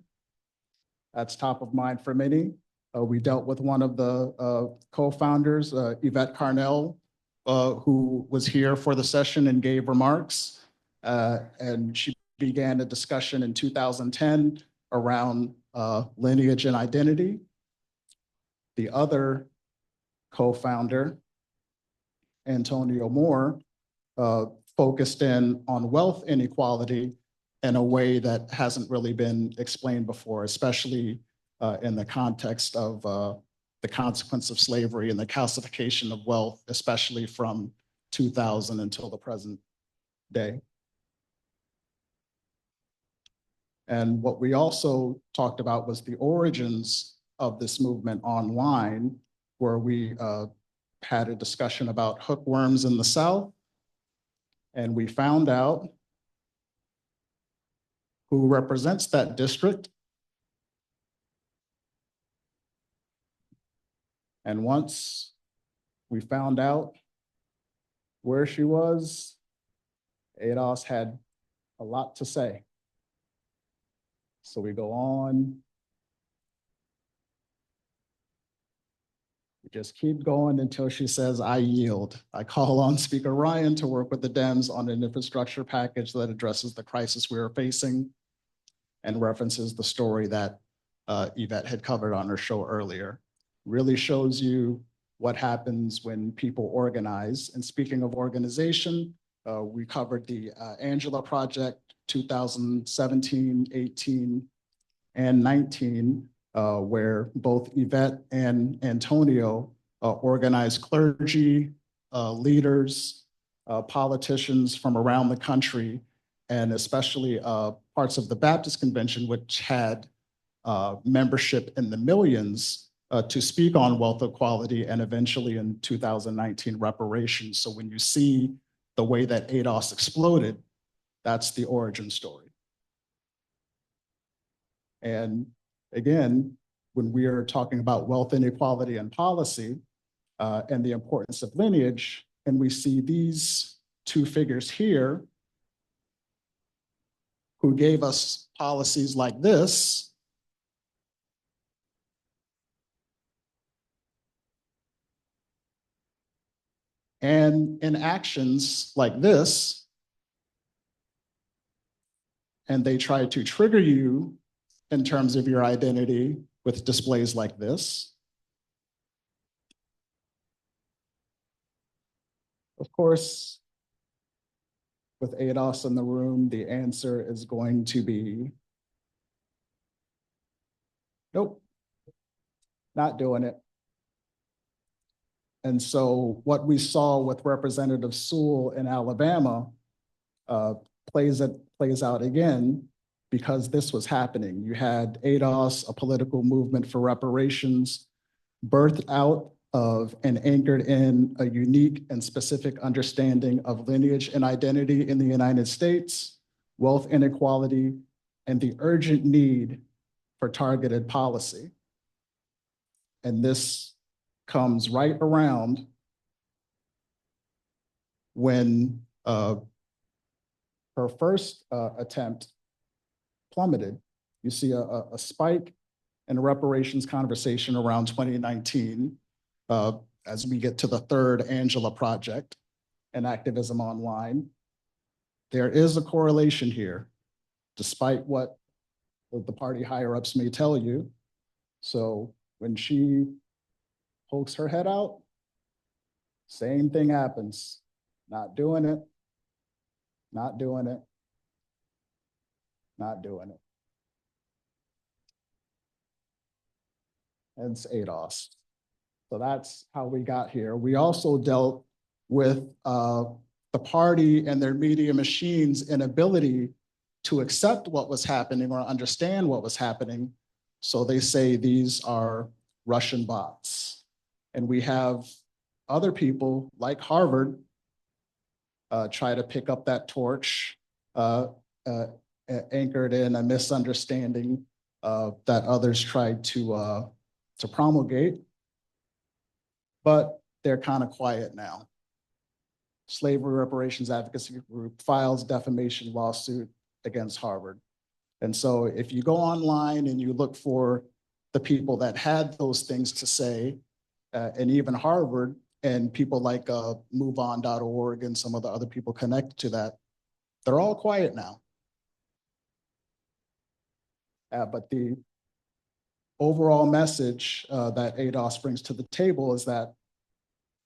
That's top of mind for many. We dealt with one of the co-founders, Yvette Carnell, who was here for the session and gave remarks. And she began a discussion in 2010 around lineage and identity. The other co-founder, Antonio Moore, focused in on wealth inequality in a way that hasn't really been explained before, especially in the context of the consequence of slavery and the calcification of wealth, especially from 2000 until the present day. And what we also talked about was the origins of this movement online, where we had a discussion about hookworms in the South. And we found out who represents that district. And once we found out where she was, ADOS had a lot to say. So we go on. We just keep going until she says, I yield. I call on Speaker Ryan to work with the Dems on an infrastructure package that addresses the crisis we are facing and references the story that Yvette had covered on her show earlier. Really shows you what happens when people organize. And speaking of organization, we covered the Angela Project 2017, 18, and 19, where both Yvette and Antonio organized clergy, leaders, politicians from around the country, and especially parts of the Baptist Convention, which had membership in the millions, to speak on wealth equality and eventually in 2019 reparations. So when you see the way that ADOS exploded, that's the origin story. And again, when we are talking about wealth inequality and policy and the importance of lineage, and we see these two figures here who gave us policies like this, and in actions like this, and they try to trigger you in terms of your identity with displays like this. Of course, with ADOS in the room, the answer is going to be, nope, not doing it. And so what we saw with Representative Sewell in Alabama plays out again, because this was happening. You had ADOS, a political movement for reparations, birthed out of and anchored in a unique and specific understanding of lineage and identity in the United States, wealth inequality, and the urgent need for targeted policy. And this comes right around when her first attempt plummeted. You see a spike in reparations conversation around 2019 as we get to the third Angela Project and activism online. There is a correlation here, despite what the party higher-ups may tell you. So when she pokes her head out, same thing happens. Not doing it, not doing it, not doing it. And it's ADOS. So that's how we got here. We also dealt with the party and their media machine's inability to accept what was happening or understand what was happening. So they say these are Russian bots. And we have other people like Harvard try to pick up that torch, anchored in a misunderstanding that others tried to promulgate, but they're kind of quiet now. Slavery Reparations Advocacy Group files defamation lawsuit against Harvard. And so if you go online and you look for the people that had those things to say, and even Harvard and people like MoveOn.org and some of the other people connected to that, they're all quiet now. But the overall message that ADOS brings to the table is that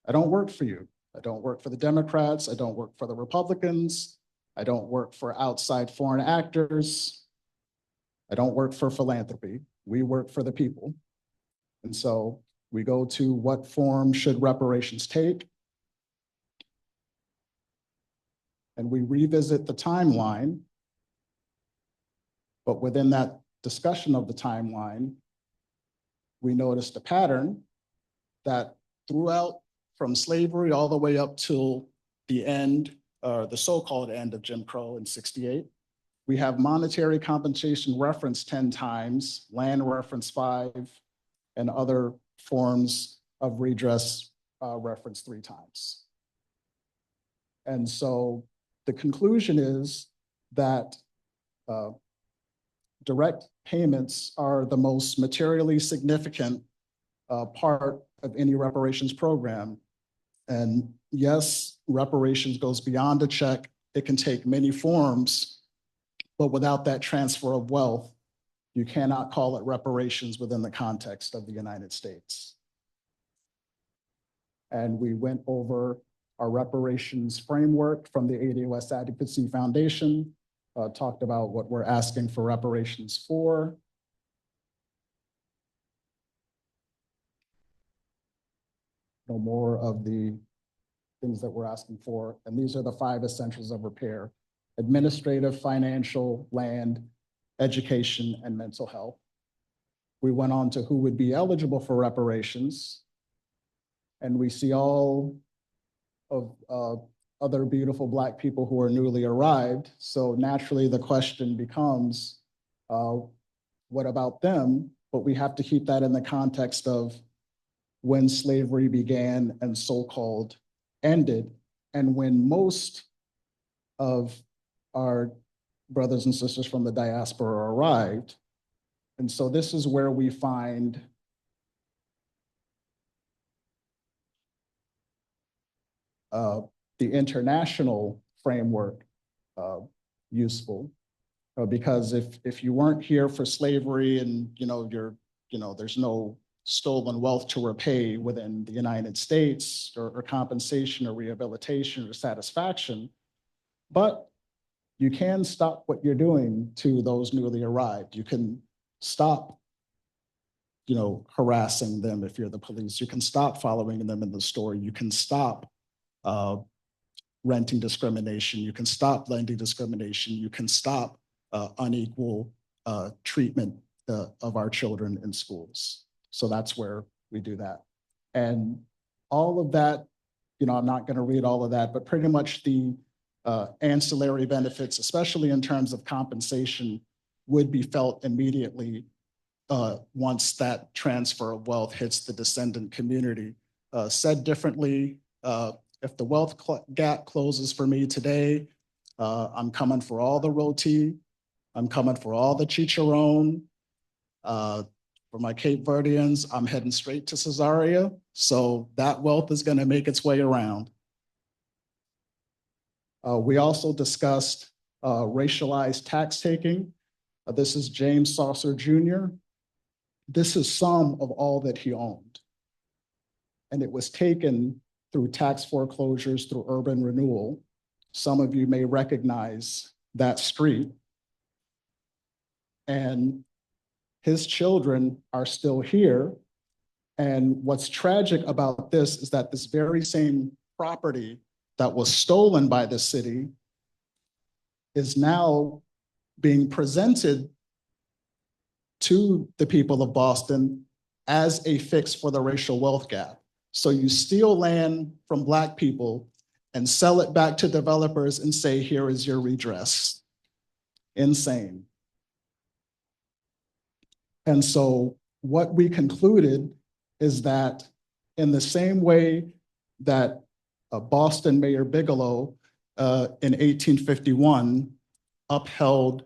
I don't work for you. I don't work for the Democrats. I don't work for the Republicans. I don't work for outside foreign actors. I don't work for philanthropy. We work for the people. And so we go to what form should reparations take? And we revisit the timeline. But within that discussion of the timeline, we noticed a pattern that throughout from slavery all the way up till the end, the so-called end of Jim Crow in '68, we have monetary compensation referenced 10 times, land referenced 5, and other forms of redress referenced 3 times. And so the conclusion is that direct payments are the most materially significant part of any reparations program. And yes, reparations goes beyond a check. It can take many forms, but without that transfer of wealth, you cannot call it reparations within the context of the United States. And we went over our reparations framework from the ADOS Advocacy Foundation, talked about what we're asking for reparations for. No more of the things that we're asking for. And these are the 5 essentials of repair: administrative, financial, land, education, and mental health. We went on to who would be eligible for reparations. And we see all of other beautiful Black people who are newly arrived. So naturally the question becomes, what about them? But we have to keep that in the context of when slavery began and so-called ended, and when most of our brothers and sisters from the diaspora arrived. And so this is where we find the international framework useful, because if you weren't here for slavery and there's no stolen wealth to repay within the United States, or compensation or rehabilitation or satisfaction, but you can stop what you're doing to those newly arrived. You can stop harassing them if you're the police. You can stop following them in the store. You can stop renting discrimination. You can stop lending discrimination. You can stop unequal treatment of our children in schools. So that's where we do that. And all of that, I'm not going to read all of that, but pretty much the ancillary benefits, especially in terms of compensation, would be felt immediately once that transfer of wealth hits the descendant community. Said differently, if the wealth gap closes for me today, I'm coming for all the roti, I'm coming for all the chicharron. For my Cape Verdeans, I'm heading straight to Caesarea, so that wealth is going to make its way around. We also discussed racialized tax taking. This is James Saucer Jr. This is some of all that he owned. And it was taken through tax foreclosures, through urban renewal. Some of you may recognize that street. And his children are still here. And what's tragic about this is that this very same property that was stolen by the city is now being presented to the people of Boston as a fix for the racial wealth gap. So you steal land from Black people and sell it back to developers and say, here is your redress. Insane. And so what we concluded is that in the same way that Boston Mayor Bigelow in 1851 upheld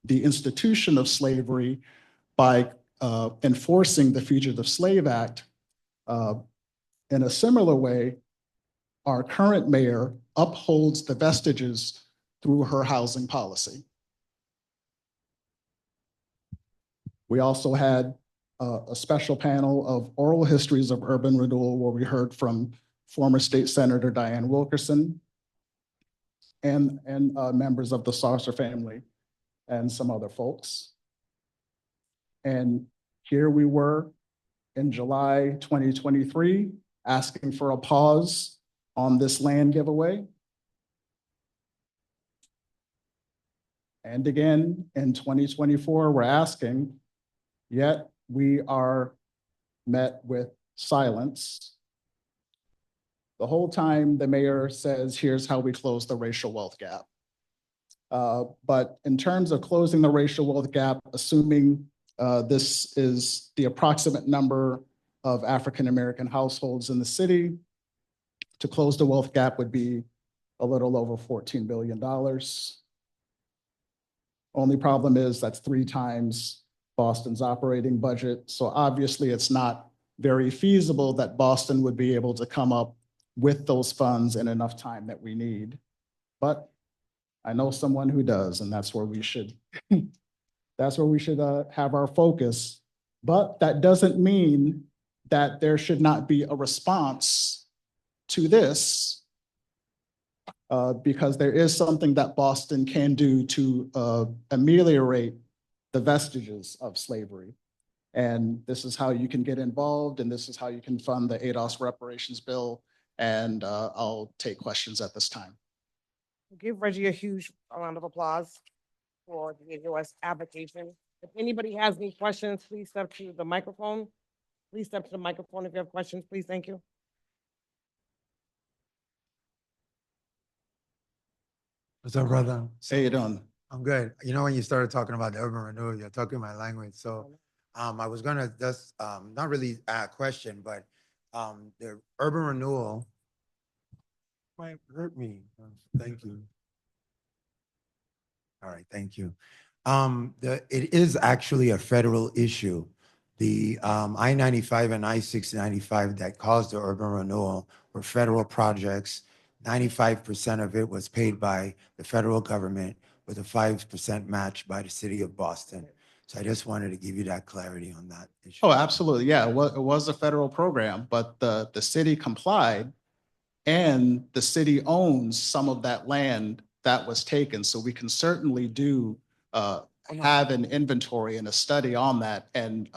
the institution of slavery by enforcing the Fugitive Slave Act, in a similar way, our current mayor upholds the vestiges through her housing policy. We also had a special panel of oral histories of urban renewal where we heard from former State Senator Diane Wilkerson and members of the Saucer family and some other folks. And here we were in July 2023, asking for a pause on this land giveaway. And again, in 2024, we're asking, yet we are met with silence. The whole time the mayor says, here's how we close the racial wealth gap. But in terms of closing the racial wealth gap, assuming this is the approximate number of African-American households in the city, to close the wealth gap would be a little over $14 billion. Only problem is that's 3 times Boston's operating budget. So obviously it's not very feasible that Boston would be able to come up with those funds in enough time that we need. But I know someone who does, and that's where we should, that's where we should have our focus. But that doesn't mean that there should not be a response to this, because there is something that Boston can do to ameliorate the vestiges of slavery. And this is how you can get involved, and this is how you can fund the ADOS reparations bill. And I'll take questions at this time. Give Reggie a huge round of applause for the ADOS application. If anybody has any questions, please step to the microphone. Please step to the microphone if you have questions, please. Thank you. What's up, brother? How you doing? I'm good. You know, when you started talking about the urban renewal, you're talking my language. So I was gonna just not really a question, but the urban renewal might hurt me. Thank you. All right, thank you. It is actually a federal issue. The I-95 and I-695 that caused the urban renewal were federal projects. 95% of it was paid by the federal government with a 5% match by the city of Boston. So I just wanted to give you that clarity on that issue. Oh, absolutely. Yeah, it was a federal program, but the city complied, and the city owns some of that land that was taken. So we can certainly do have an inventory and a study on that, and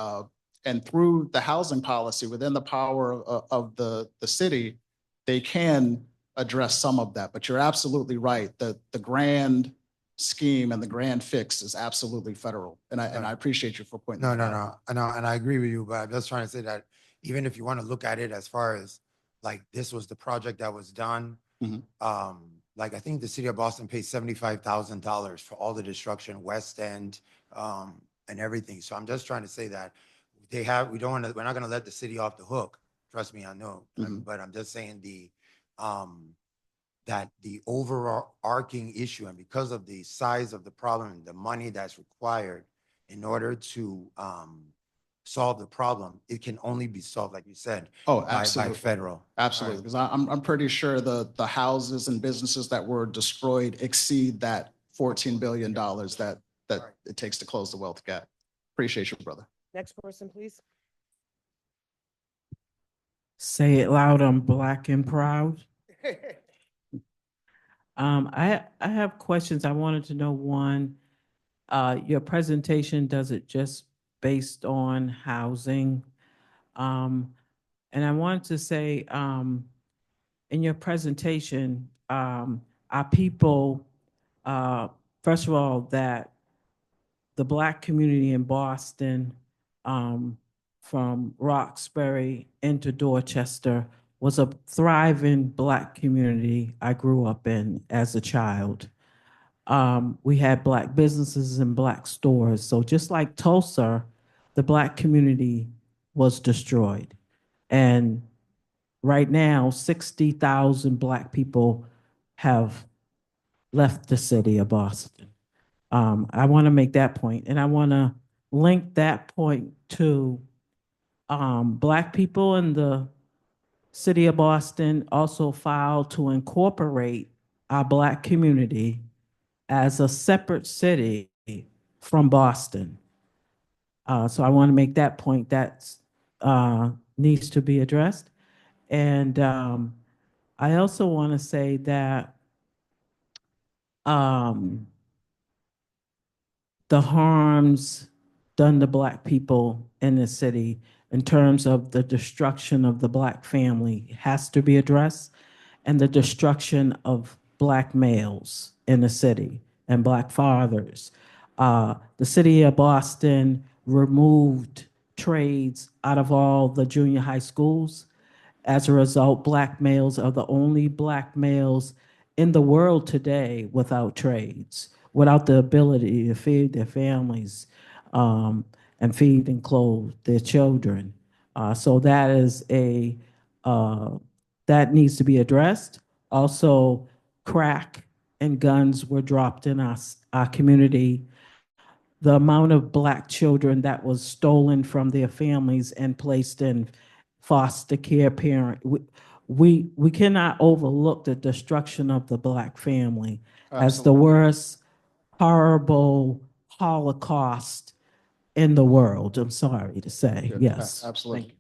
through the housing policy within the power of the city, they can address some of that. But you're absolutely right. The grand scheme and the grand fix is absolutely federal. And I appreciate you for pointing that out. No, and I agree with you, but I'm just trying to say that even if you want to look at it as far as like this was the project that was done, like I think the city of Boston paid $75,000 for all the destruction, West End, and everything. So I'm just trying to say that we're not going to let the city off the hook. Trust me, I know. But I'm just saying that the overarching issue, and because of the size of the problem and the money that's required in order to solve the problem, it can only be solved, like you said, by federal. Absolutely, because I'm pretty sure the houses and businesses that were destroyed exceed that $14 billion that it takes to close the wealth gap. Appreciate you, brother. Next person, please. Say it loud, I'm Black and proud. I have questions. I wanted to know, one, your presentation, does it just based on housing? And I wanted to say, in your presentation, are people, first of all, that the Black community in Boston, from Roxbury into Dorchester, was a thriving Black community I grew up in as a child. We had Black businesses and Black stores. So just like Tulsa, the Black community was destroyed. And right now, 60,000 Black people have left the city of Boston. I want to make that point, and I want to link that point to Black people in the city of Boston also filed to incorporate our Black community as a separate city from Boston. So I want to make that point that needs to be addressed. And I also want to say that the harms done to Black people in the city in terms of the destruction of the Black family has to be addressed, and the destruction of Black males in the city and Black fathers. The city of Boston removed trades out of all the junior high schools. As a result, Black males are the only Black males in the world today without trades, without the ability to feed their families and feed and clothe their children. So that is that needs to be addressed. Also, crack and guns were dropped in our community. The amount of Black children that was stolen from their families and placed in foster care parent. We cannot overlook the destruction of the Black family as the Absolutely. worst horrible Holocaust in the world. I'm sorry to say, Yeah, yes. absolutely.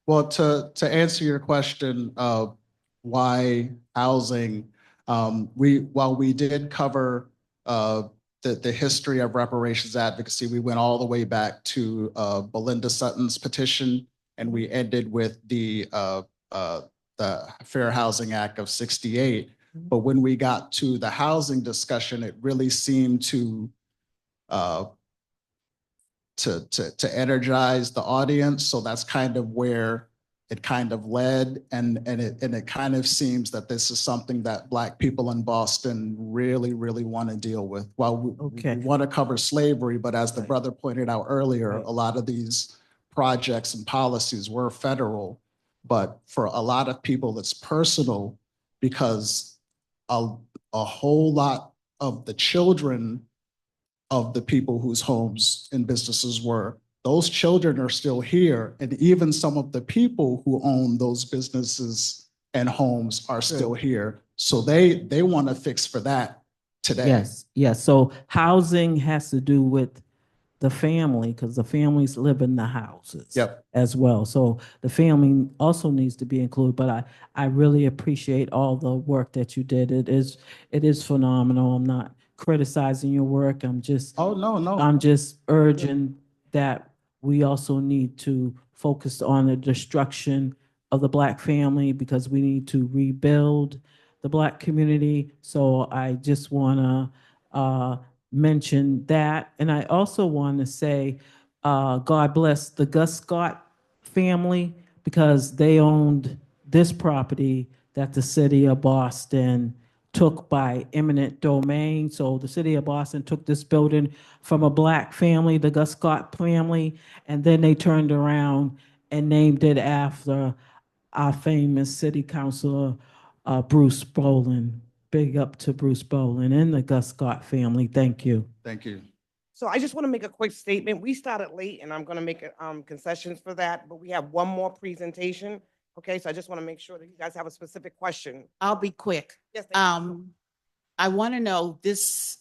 Well, to answer your question, why housing, while we did cover the history of reparations advocacy, we went all the way back to Belinda Sutton's petition, and we ended with the Fair Housing Act of '68. But when we got to the housing discussion, it really seemed to energize the audience. So that's kind of where it kind of led. And it kind of seems that this is something that Black people in Boston really, really want to deal with. While we want to cover slavery, but as the brother pointed out earlier, a lot of these projects and policies were federal. But for a lot of people, it's personal because a whole lot of the children of the people whose homes and businesses were, those children are still here. And even some of the people who own those businesses and homes are still here. So they want to fix for that today. Yes, yes. So housing has to do with the family because the families live in the houses as well. So the family also needs to be included. But I really appreciate all the work that you did. It is phenomenal. I'm not criticizing your work. I'm just I'm just urging that we also need to focus on the destruction of the Black family because we need to rebuild the Black community. So I just want to mention that. And I also want to say, God bless the Gus Scott family because they owned this property that the city of Boston took by eminent domain. So the city of Boston took this building from a Black family, the Gus Scott family, and then they turned around and named it after our famous city councilor, Bruce Bolin. Big up to Bruce Bolin and the Gus Scott family. Thank you. Thank you. So I just want to make a quick statement. We started late and I'm going to make concessions for that, but we have one more presentation. Okay, so I just want to make sure that you guys have a specific question. I'll be quick. Yes, I want to know this,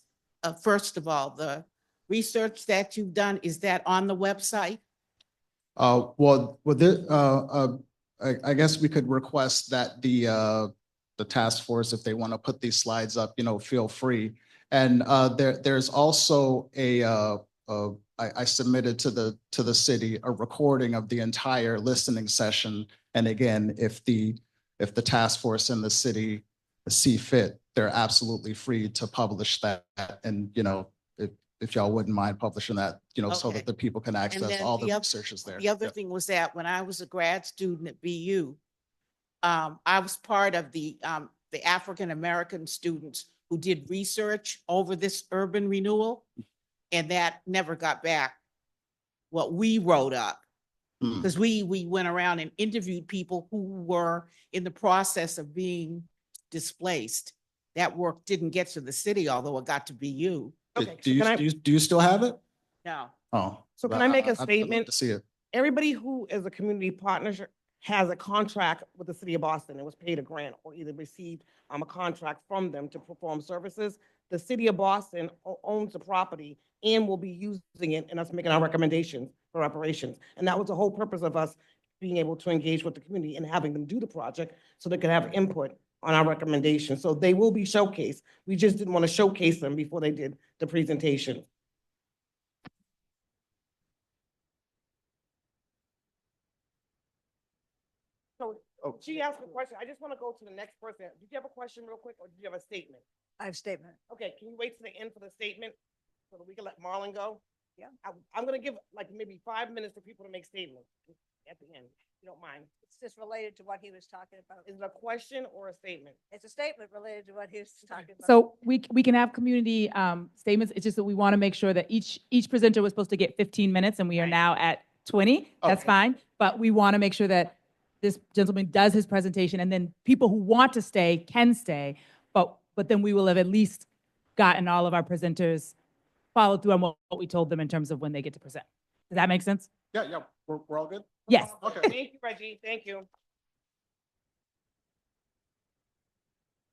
first of all, the research that you've done, is that on the website? I guess we could request that the task force, if they want to put these slides up, feel free. And there's also I submitted to the city a recording of the entire listening session. And again, if the task force and the city see fit, they're absolutely free to publish that. And if y'all wouldn't mind publishing that, so that the people can access all the research there. The other thing was that when I was a grad student at BU, I was part of the African-American students who did research over this urban renewal, and that never got back what we wrote up. Because we went around and interviewed people who were in the process of being displaced. That work didn't get to the city, although it got to BU. Okay, Do you still have it? No. Oh. So can I make a I'd love statement? to see it. Everybody who is a community partnership has a contract with the city of Boston and was paid a grant or either received a contract from them to perform services. The city of Boston owns the property and will be using it and us making our recommendations for reparations. And that was the whole purpose of us being able to engage with the community and having them do the project so they could have input on our recommendations. So they will be showcased. We just didn't want to showcase them before they did the presentation. So she asked a question. I just want to go to the next person. Did you have a question real quick or did you have a statement? I have a statement. Okay, can you wait to the end for the statement so that we can let Marlon go? Yeah. I'm going to give like maybe 5 minutes for people to make statements at the end, if you don't mind. It's just related to what he was talking about. Is it a question or a statement? It's a statement related to what he was talking about. So we can have community statements. It's just that we want to make sure that each presenter was supposed to get 15 minutes and we are now at 20. That's fine. But we want to make sure that this gentleman does his presentation and then people who want to stay can stay. But then we will have at least gotten all of our presenters followed through on what we told them in terms of when they get to present. Does that make sense? Yeah, we're all good. Yes. Okay. Thank you, Reggie. Thank you.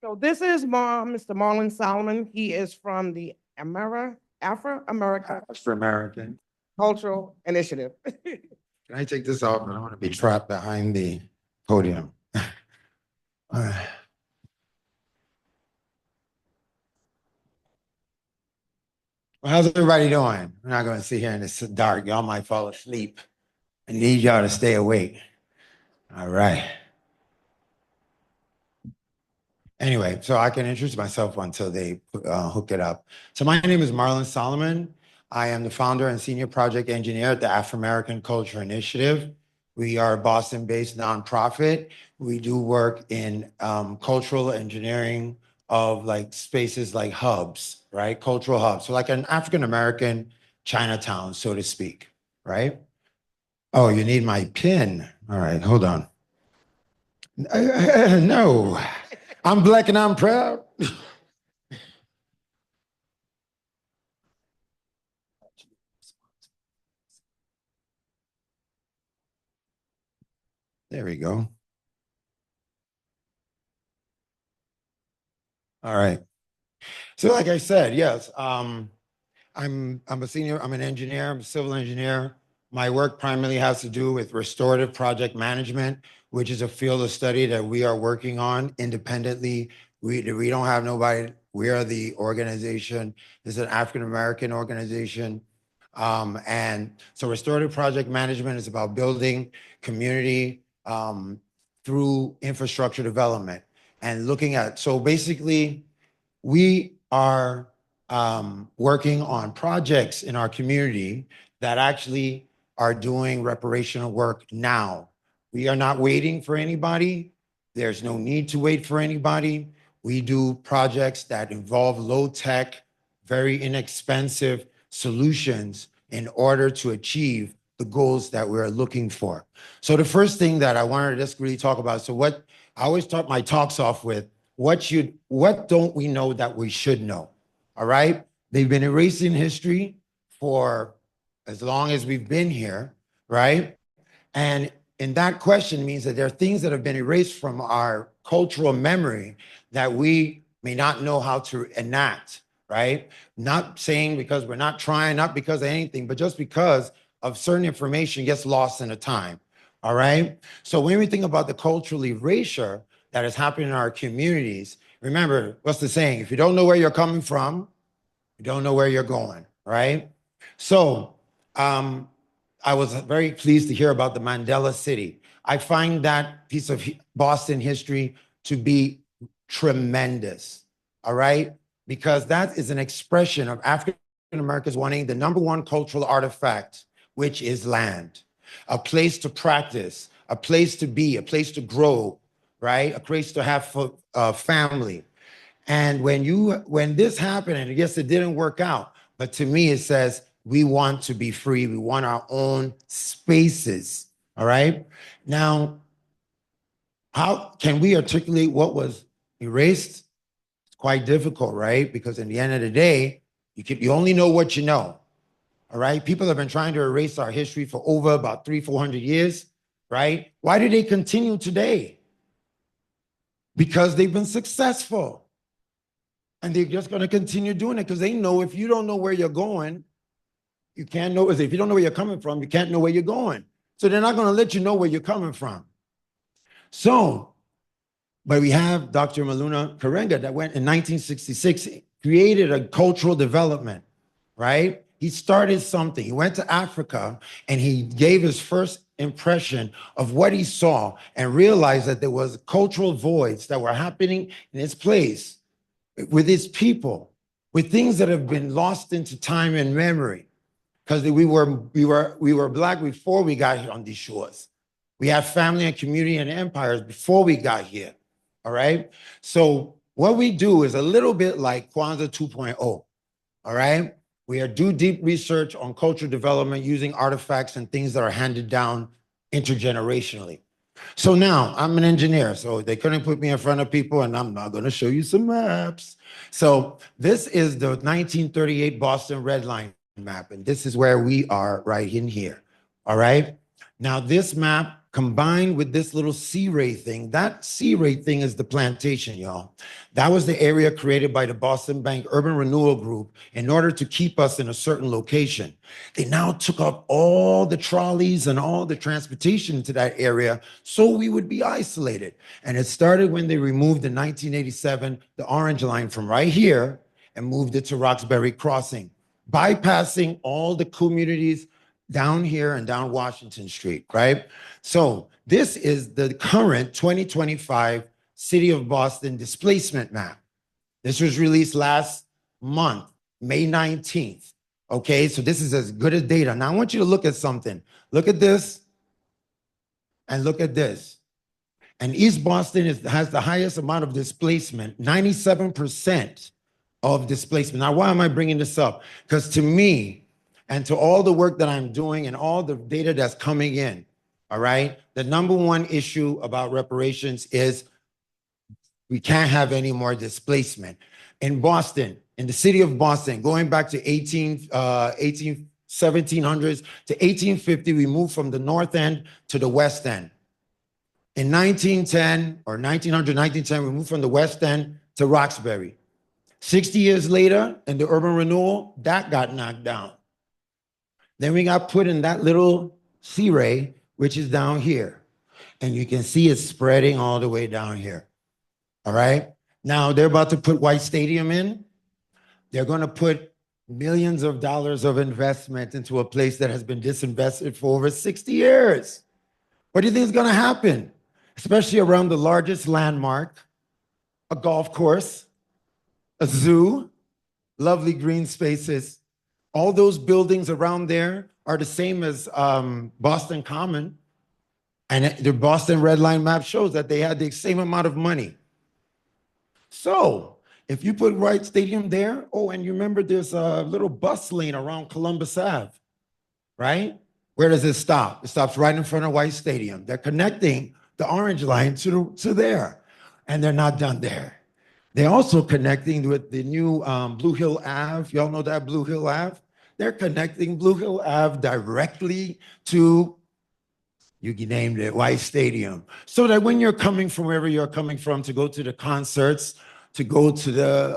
So this is Mr. Marlon Solomon. He is from the Afro-American Afrimerican. Cultural Initiative. Can I take this off? I don't want to be trapped behind the podium. All right. Well, how's everybody doing? We're not going to sit here in this dark. Y'all might fall asleep. I need y'all to stay awake. All right. Anyway, so I can introduce myself until they hook it up. So my name is Marlon Solomon. I am the founder and senior project engineer at the Afrimerican Culture Initiative. We are a Boston-based nonprofit. We do work in cultural engineering of like spaces like hubs, right? Cultural hubs. So like an African-American Chinatown, so to speak, right? Oh, you need my pin. All right, hold on. No, I'm black and I'm proud. There we go. All right. So like I said, yes, I'm an engineer, I'm a civil engineer. My work primarily has to do with restorative project management, which is a field of study that we are working on independently. We don't have nobody. We are the organization. It's an African-American organization. And so restorative project management is about building community through infrastructure development and looking at, so basically, we are working on projects in our community that actually are doing reparational work now. We are not waiting for anybody. There's no need to wait for anybody. We do projects that involve low tech, very inexpensive solutions in order to achieve the goals that we're looking for. So the first thing that I wanted to just really talk about, so what I always start my talks off with, what don't we know that we should know? All right. They've been erasing history for as long as we've been here, right? And that question means that there are things that have been erased from our cultural memory that we may not know how to enact, right? Not saying because we're not trying, not because of anything, but just because of certain information gets lost in the time. All right. So when we think about the cultural erasure that is happening in our communities, remember, what's the saying? If you don't know where you're coming from, you don't know where you're going, right? So I was very pleased to hear about the Mandela City. I find that piece of Boston history to be tremendous, all right? Because that is an expression of African Americans wanting the number one cultural artifact, which is land, a place to practice, a place to be, a place to grow, right? A place to have family. And when this happened, and I guess it didn't work out, but to me it says we want to be free. We want our own spaces. All right. Now, how can we articulate what was erased? It's quite difficult, right? Because in the end of the day, you only know what you know. All right. People have been trying to erase our history for over about 300-400 years, right? Why do they continue today? Because they've been successful. And they're just going to continue doing it because they know if you don't know where you're going, you can't know. If you don't know where you're coming from, you can't know where you're going. So they're not going to let you know where you're coming from. So, but we have Dr. Maluna Karenga that went in 1966, created a cultural development, right? He started something. He went to Africa and he gave his first impression of what he saw and realized that there was cultural voids that were happening in his place, with his people, with things that have been lost into time and memory. Because we were Black before we got here on these shores. We had family and community and empires before we got here. All right. So what we do is a little bit like Kwanzaa 2.0. All right. We do deep research on cultural development using artifacts and things that are handed down intergenerationally. So now I'm an engineer, so they couldn't put me in front of people, and I'm not going to show you some maps. So this is the 1938 Boston Red Line map, and this is where we are right in here. All right. Now, this map combined with this little sea ray thing, that sea ray thing is the plantation, y'all. That was the area created by the Boston Bank Urban Renewal Group in order to keep us in a certain location. They now took up all the trolleys and all the transportation to that area so we would be isolated. And it started when they removed in 1987 the Orange Line from right here and moved it to Roxbury Crossing, bypassing all the communities down here and down Washington Street, right? So this is the current 2025 City of Boston displacement map. This was released last month, May 19th. Okay, so this is as good as data. Now I want you to look at something. Look at this and look at this. And East Boston has the highest amount of displacement, 97% of displacement. Now, why am I bringing this up? Because to me, and to all the work that I'm doing and all the data that's coming in, all right, the number one issue about reparations is we can't have any more displacement. In Boston, in the city of Boston, going back to 1700s to 1850, we moved from the north end to the west end. In 1910 or 1910, we moved from the west end to Roxbury. 60 years later, in the urban renewal, that got knocked down. Then we got put in that little sea ray, which is down here. And you can see it spreading all the way down here. All right? Now they're about to put White Stadium in. They're going to put millions of dollars of investment into a place that has been disinvested for over 60 years. What do you think is going to happen? Especially around the largest landmark, a golf course, a zoo, lovely green spaces. All those buildings around there are the same as Boston Common. And the Boston Red Line map shows that they had the same amount of money. So if you put Wright Stadium there, oh, and you remember there's a little bus lane around Columbus Ave, right? Where does it stop? It stops right in front of White Stadium. They're connecting the Orange Line to there, and they're not done there. They're also connecting with the new Blue Hill Ave. Y'all know that Blue Hill Ave? They're connecting Blue Hill Ave directly to, you named it, White Stadium. So that when you're coming from wherever you're coming from to go to the concerts, to go to the,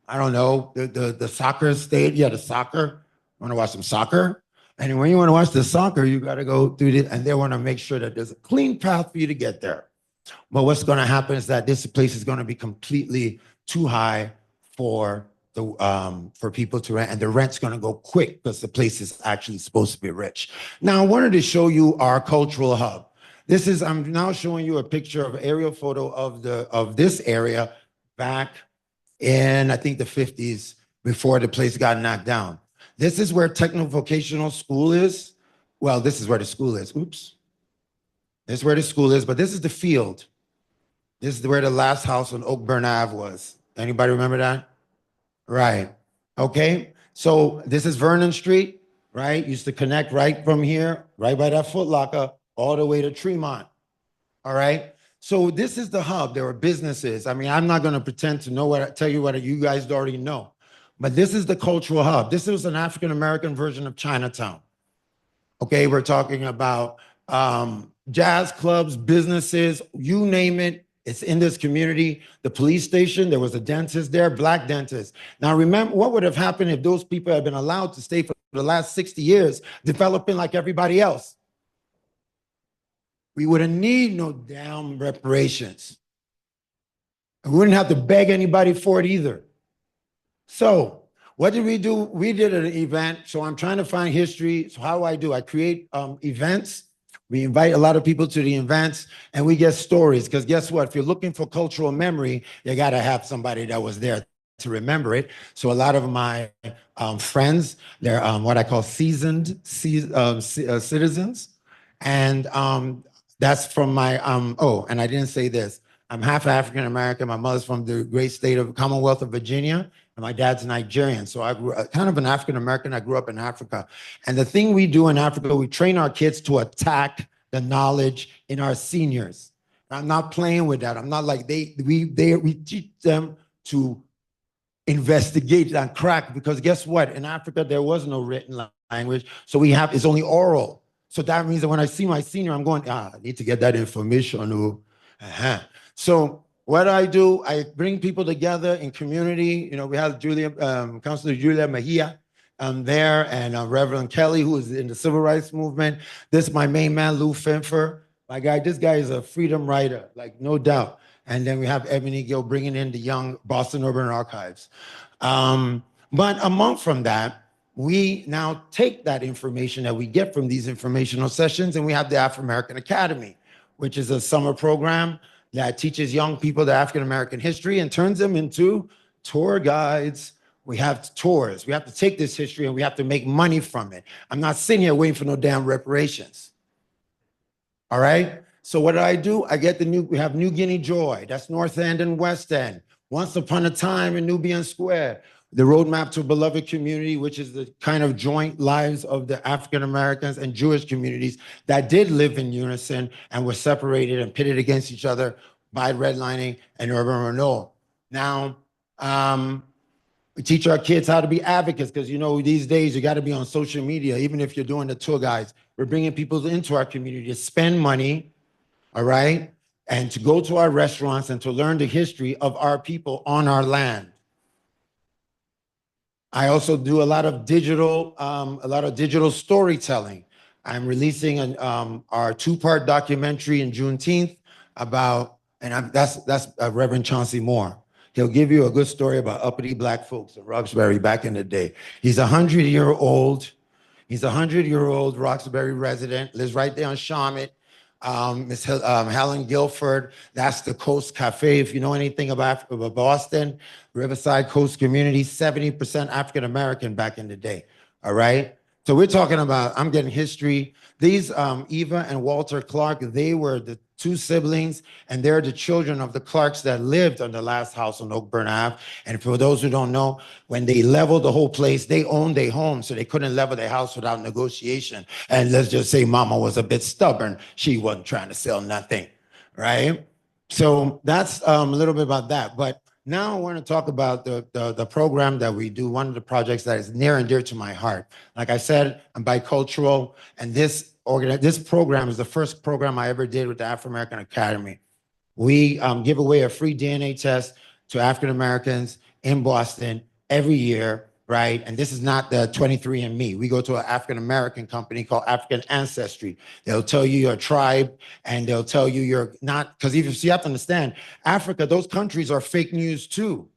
I don't know, the soccer stadium, yeah, the soccer. Want to watch some soccer? And when you want to watch the soccer, you got to go through it, and they want to make sure that there's a clean path for you to get there. But what's going to happen is that this place is going to be completely too high for people to rent, and the rent's going to go quick because the place is actually supposed to be rich. Now, I wanted to show you our cultural hub. I'm now showing you a picture of aerial photo of this area back in, I think, the 50s, before the place got knocked down. This is where techno-vocational school is. Well, this is where the school is. Oops. This is where the school is, but this is the field. This is where the last house on Oakburn Ave was. Anybody remember that? Right. Okay. So this is Vernon Street, right? Used to connect right from here, right by that Foot Locker, all the way to Tremont. All right. So this is the hub. There are businesses. I mean, I'm not going to pretend to tell you what you guys already know, but this is the cultural hub. This is an African-American version of Chinatown. Okay. We're talking about jazz clubs, businesses, you name it. It's in this community. The police station, there was a dentist there, black dentist. Now remember, what would have happened if those people had been allowed to stay for the last 60 years, developing like everybody else? We wouldn't need no damn reparations. We wouldn't have to beg anybody for it either. So what did we do? We did an event. So I'm trying to find history. So how do? I create events. We invite a lot of people to the events, and we get stories, because guess what? If you're looking for cultural memory, you got to have somebody that was there to remember it. So a lot of my friends, they're what I call seasoned citizens. And that's from my, oh, and I didn't say this. I'm half African-American. My mother's from the great state of Commonwealth of Virginia, and my dad's Nigerian. So I grew kind of an African-American. I grew up in Africa. And the thing we do in Africa, we train our kids to attack the knowledge in our seniors. I'm not playing with that. I'm not like we teach them to investigate and crack, because guess what? In Africa, there was no written language. So it's only oral. So that means that when I see my senior, I'm going, I need to get that information. Oh, So what I do, I bring people together in community. You know, we have Councilor Julia Mejia there, and Reverend Kelly, who is in the civil rights movement. This is my main man, Lou Finfer. My guy, this guy is a freedom writer, like no doubt. And then we have Ebony Gill bringing in the young Boston Urban Archives. But a month from that, we now take that information that we get from these informational sessions, and we have the Afrimerican Academy, which is a summer program that teaches young people the African American history and turns them into tour guides. We have tours. We have to take this history and we have to make money from it. I'm not sitting here waiting for no damn reparations. All right? So what do? I get we have New Guinea Joy. That's North End and West End. Once Upon a Time in Nubian Square. The Roadmap to a Beloved Community, which is the kind of joint lives of the African Americans and Jewish communities that did live in unison and were separated and pitted against each other by redlining and urban renewal. Now, we teach our kids how to be advocates because, you know, these days you got to be on social media, even if you're doing the tour guides. We're bringing people into our community to spend money, all right, and to go to our restaurants and to learn the history of our people on our land. I also do a lot of digital storytelling. I'm releasing our 2-part documentary in Juneteenth about, and that's Reverend Chauncey Moore. He'll give you a good story about uppity Black folks in Roxbury back in the day. He's 100-year-old. He's a 100-year-old Roxbury resident, lives right there on Charlotte. Miss Helen Guilford, that's the Coast Cafe. If you know anything about Boston, Riverside Coast community, 70% African-American back in the day, all right? So we're talking about, I'm getting history. These Eva and Walter Clark, they were the 2 siblings, and they're the children of the Clarks that lived on the last house on Oakburn Ave. And for those who don't know, when they leveled the whole place, they owned their home, so they couldn't level their house without negotiation. And let's just say Mama was a bit stubborn. She wasn't trying to sell nothing, right? So that's a little bit about that. But now I want to talk about the program that we do, one of the projects that is near and dear to my heart. Like I said, I'm bicultural, and this program is the first program I ever did with the Afrimerican Academy. We give away a free DNA test to African Americans in Boston every year, right? And this is not the 23andMe. We go to an African American company called African Ancestry. They'll tell you your tribe, and they'll tell you you're not, because you have to understand, Africa, those countries are fake news too,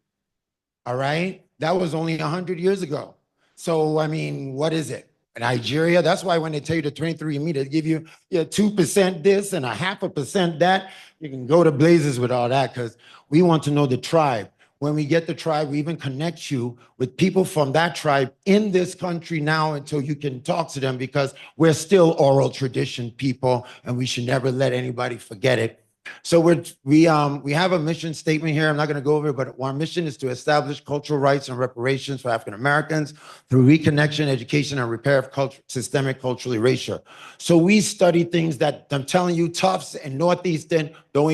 all right? That was only 100 years ago. So, I mean, what is it? Nigeria, that's why when they tell you the 23andMe, they give you 2% this and a 0.5% that. You can go to blazes with all that because we want to know the tribe. When we get the tribe, we even connect you with people from that tribe in this country now until you can talk to them, because we're still oral tradition people and we should never let anybody forget it. So we have a mission statement here. I'm not going to go over it, but our mission is to establish cultural rights and reparations for African Americans through reconnection, education, and repair of systemic cultural erasure. So we study things that I'm telling you, Tufts and Northeastern not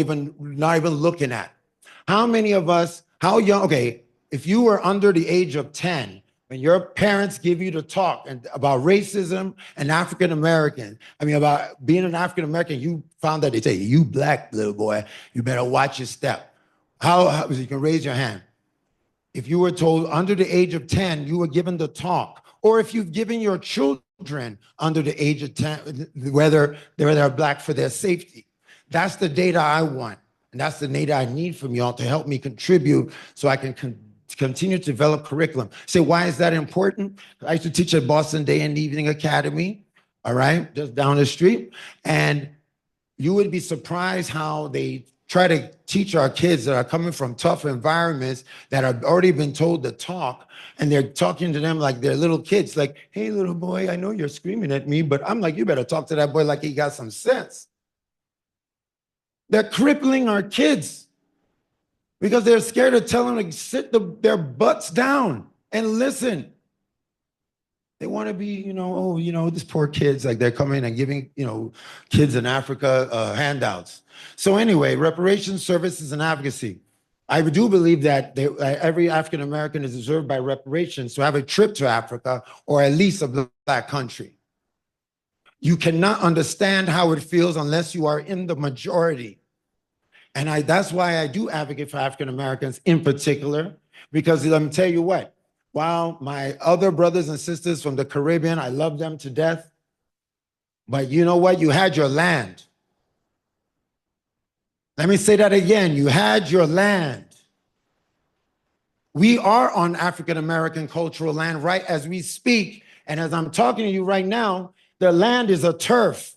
even looking at. How many of us, how young, okay, if you were under the age of 10, when your parents give you the talk about racism and African American, about being an African American, you found that they say, you Black little boy, you better watch your step. How you can raise your hand. If you were told under the age of 10, you were given the talk, or if you've given your children under the age of 10, whether they're Black for their safety. That's the data I want. And that's the data I need from y'all to help me contribute so I can continue to develop curriculum. So why is that important? I used to teach at Boston Day and Evening Academy, all right, just down the street. And you would be surprised how they try to teach our kids that are coming from tough environments that have already been told to talk, and they're talking to them like they're little kids, like, hey, little boy, I know you're screaming at me, but I'm like, you better talk to that boy like he got some sense. They're crippling our kids because they're scared to tell them to sit their butts down and listen. They want to be, this poor kids, like they're coming and giving, kids in Africa handouts. So anyway, reparations, services, and advocacy. I do believe that every African American is deserved by reparations to have a trip to Africa or at least a Black country. You cannot understand how it feels unless you are in the majority. And that's why I do advocate for African Americans in particular, because let me tell you what, while my other brothers and sisters from the Caribbean, I love them to death, but you know what? You had your land. Let me say that again. You had your land. We are on African American cultural land right as we speak. And as I'm talking to you right now, the land is a turf.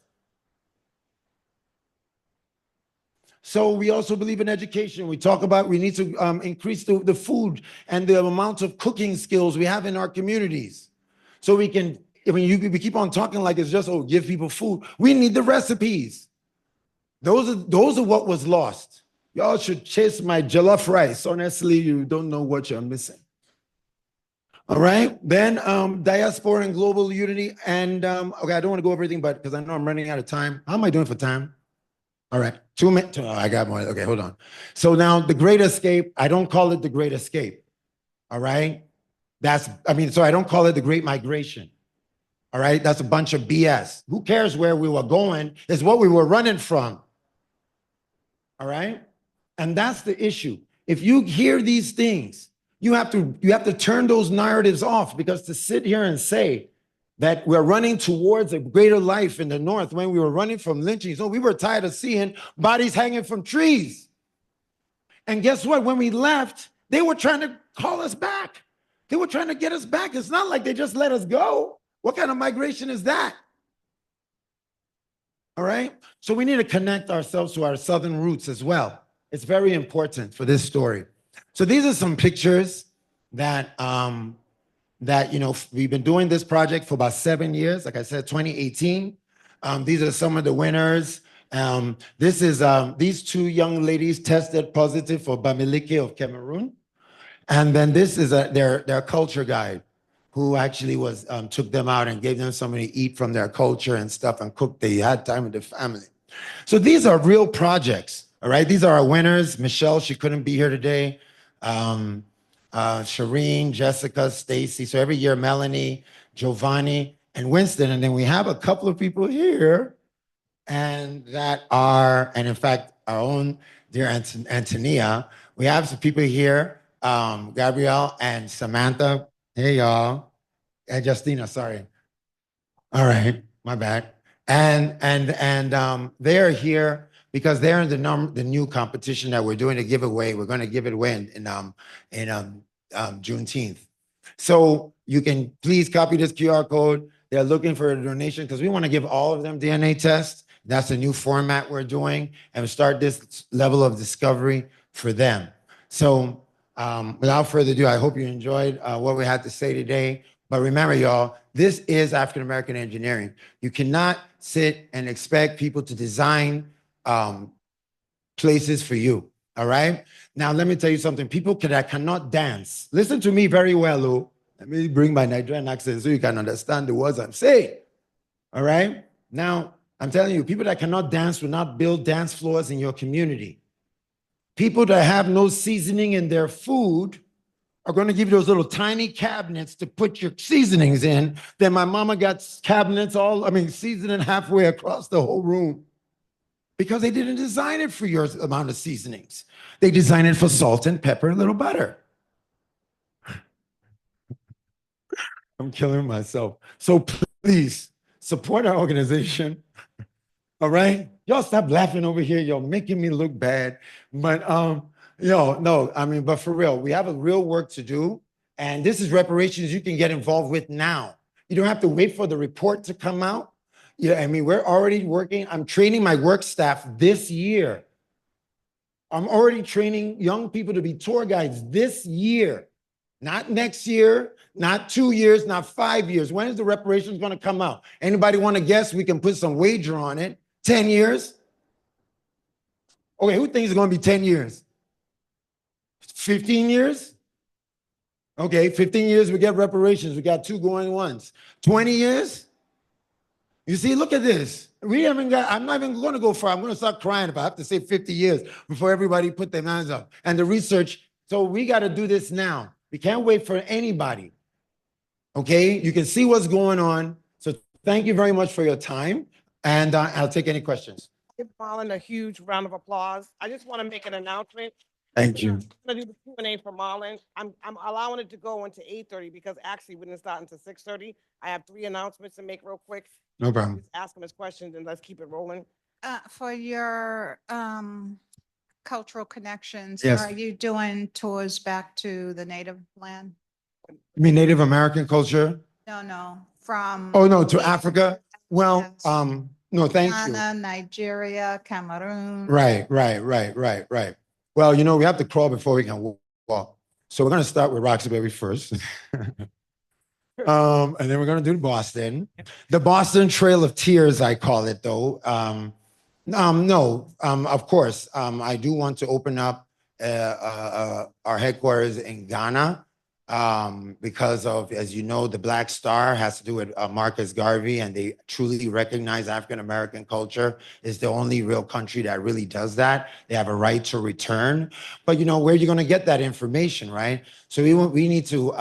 So we also believe in education. We talk about we need to increase the food and the amount of cooking skills we have in our communities. So we can, we keep on talking like it's just, oh, give people food. We need the recipes. Those are what was lost. Y'all should chase my jollof rice. Honestly, you don't know what you're missing. All right. Then diaspora and global unity. And okay, I don't want to go over everything, but because I know I'm running out of time. How am I doing for time? All right, 2 minutes. Oh, I got more. Okay, hold on. So now the Great Escape, I don't call it the Great Escape. All right. So I don't call it the Great Migration. All right. That's a bunch of BS. Who cares where we were going? It's what we were running from. All right. And that's the issue. If you hear these things, you have to turn those narratives off, because to sit here and say that we're running towards a greater life in the North when we were running from lynchings. So we were tired of seeing bodies hanging from trees. And guess what? When we left, they were trying to call us back. They were trying to get us back. It's not like they just let us go. What kind of migration is that? All right. So we need to connect ourselves to our Southern roots as well. It's very important for this story. So these are some pictures that, we've been doing this project for about 7 years. Like I said, 2018. These are some of the winners. This is these two young ladies tested positive for Bamileke of Cameroon. And then this is their culture guide, who actually took them out and gave them something to eat from their culture and stuff and cooked. They had time with the family. So these are real projects. All right, these are our winners. Michelle, she couldn't be here today. Shireen, Jessica, Stacy. So every year, Melanie, Giovanni, and Winston. And then we have a couple of people here, and in fact, our own dear Antonia. We have some people here, Gabrielle and Samantha. Hey, y'all. And Justina, sorry. All right, my bad. And they are here because they're in the new competition that we're doing to give away. We're going to give it away in Juneteenth. So you can please copy this QR code. They're looking for a donation because we want to give all of them DNA tests. That's the new format we're doing, and start this level of discovery for them. So without further ado, I hope you enjoyed what we had to say today. But remember, y'all, this is African American engineering. You cannot sit and expect people to design places for you. All right. Now, let me tell you something. People that cannot dance. Listen to me very well, Lou. Let me bring my Nigerian accent so you can understand the words I'm saying. All right. Now, I'm telling you, people that cannot dance will not build dance floors in your community. People that have no seasoning in their food are going to give you those little tiny cabinets to put your seasonings in. Then my mama got cabinets seasoning halfway across the whole room, because they didn't design it for your amount of seasonings. They designed it for salt and pepper, a little butter. I'm killing myself. So please support our organization. All right? Y'all stop laughing over here. Y'all making me look bad. But but for real, we have a real work to do. And this is reparations you can get involved with now. You don't have to wait for the report to come out. We're already working. I'm training my work staff this year. I'm already training young people to be tour guides this year. Not next year, not 2 years, not 5 years. When is the reparations going to come out? Anybody want to guess? We can put some wager on it. 10 years? Okay, who thinks it's going to be 10 years? 15 years? Okay, 15 years, we get reparations. We got 2 going once. 20 years? You see, look at this. I'm not even going to go far. I'm going to start crying if I have to say 50 years before everybody put their hands up. And the research, so we got to do this now. We can't wait for anybody. Okay, you can see what's going on. So thank you very much for your time, and I'll take any questions. Give Marlon a huge round of applause. I just want to make an announcement. Thank you. I'm gonna do the Q&A for Marlon. I'm allowing it to go into 8:30 because actually we didn't start until 6:30. I have 3 announcements to make real quick. No problem. Just ask him his questions and let's keep it rolling. For your cultural connections, Yes. are you doing tours back to the native land? You mean Native American culture? No, from. Oh, no, to Africa? Well, no, thank you. Ghana, Nigeria, Cameroon. Right. Well, you know, we have to crawl before we can walk. So we're going to start with Roxbury first. And then we're going to do Boston. The Boston Trail of Tears, I call it, though. Of course, I do want to open up our headquarters in Ghana because of, as you know, the Black Star has to do with Marcus Garvey, and they truly recognize African-American culture is the only real country that really does that. They have a right to return. But, you know, where are you going to get that information, right? So we need to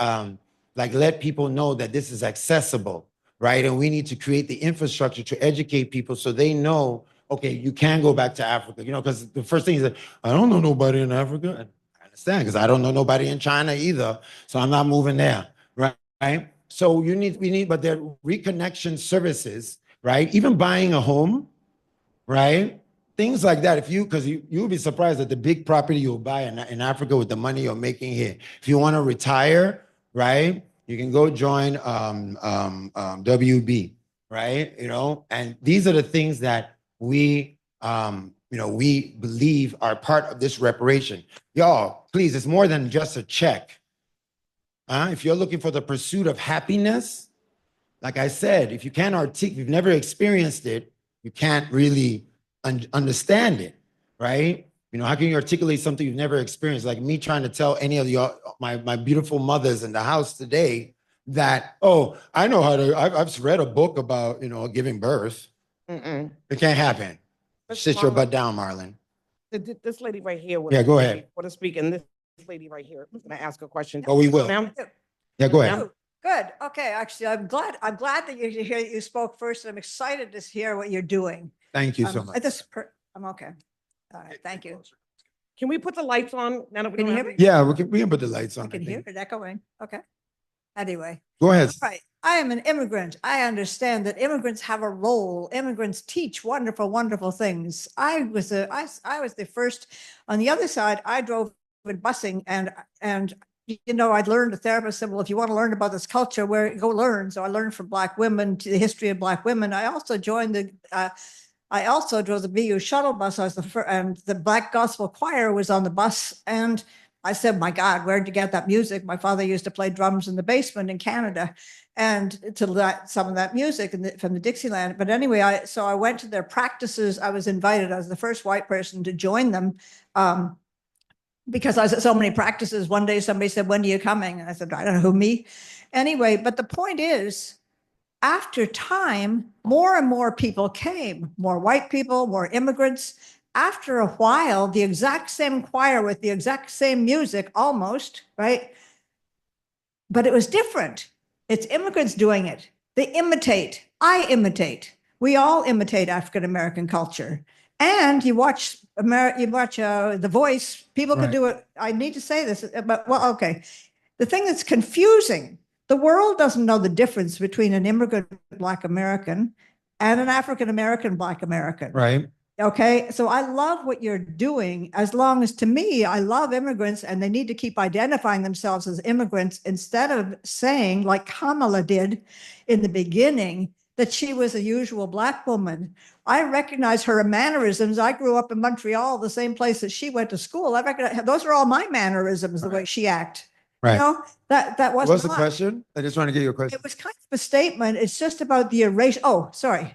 let people know that this is accessible, right? And we need to create the infrastructure to educate people so they know, okay, you can go back to Africa, you know, because the first thing is that I don't know nobody in Africa. I understand, because I don't know nobody in China either. So I'm not moving there, right? So we need, but there are reconnection services, right? Even buying a home, right? Things like that. Because you'll be surprised at the big property you'll buy in Africa with the money you're making here. If you want to retire, right, you can go join WB, right? You know, and these are the things that we believe are part of this reparation. Y'all, please, it's more than just a check. If you're looking for the pursuit of happiness, like I said, if you can't if you've never experienced it, you can't really understand it, right? You know, how can you articulate something you've never experienced? Like me trying to tell any of my beautiful mothers in the house today that, oh, I know how to, I've read a book about, you know, giving birth. It can't happen. Sit your butt down, Marlon. This lady right here. Yeah, go ahead. Want to speak, and this lady right here is going to ask a question. Oh, we will. Ma'am? Yeah, go ahead. Good. Okay. Actually, I'm glad that you spoke first. I'm excited to hear what you're doing. Thank you so much. I'm okay. All right. Thank you. Can we put the lights on now that we Can don't you have hear it? Yeah, we can put the lights on. I can hear it echoing. Okay. Anyway. Go ahead. Right. I am an immigrant. I understand that immigrants have a role. Immigrants teach wonderful, wonderful things. I was the first. On the other side, I drove with busing, and you know, I'd learned, a therapist said, well, if you want to learn about this culture, go learn. So I learned from Black women, to the history of Black women. I also joined I also drove the BU shuttle bus. I was the first, and the Black Gospel Choir was on the bus. And I said, my God, where'd you get that music? My father used to play drums in the basement in Canada, and to some of that music from the Dixieland. But anyway, so I went to their practices. I was invited. I was the first white person to join them. Because I was at so many practices. One day somebody said, when are you coming? And I said, I don't know, who, me? Anyway, but the point is, after time, more and more people came, more white people, more immigrants. After a while, the exact same choir with the exact same music, almost, right? But it was different. It's immigrants doing it. They imitate. I imitate. We all imitate African-American culture. And you watch The Voice, people can do it. I need to say this, but well, okay. The thing that's confusing, the world doesn't know the difference between an immigrant Black American and an African-American Black American. Right. Okay, so I love what you're doing, as long as, to me, I love immigrants and they need to keep identifying themselves as immigrants instead of saying, like Kamala did in the beginning, that she was a usual Black woman. I recognize her mannerisms. I grew up in Montreal, the same place that she went to school. I recognize those are all my mannerisms, the way she acts. Right. You know, that was What's the question? I just want to get your question. It was kind of a statement. It's just about the erasure. Oh, sorry.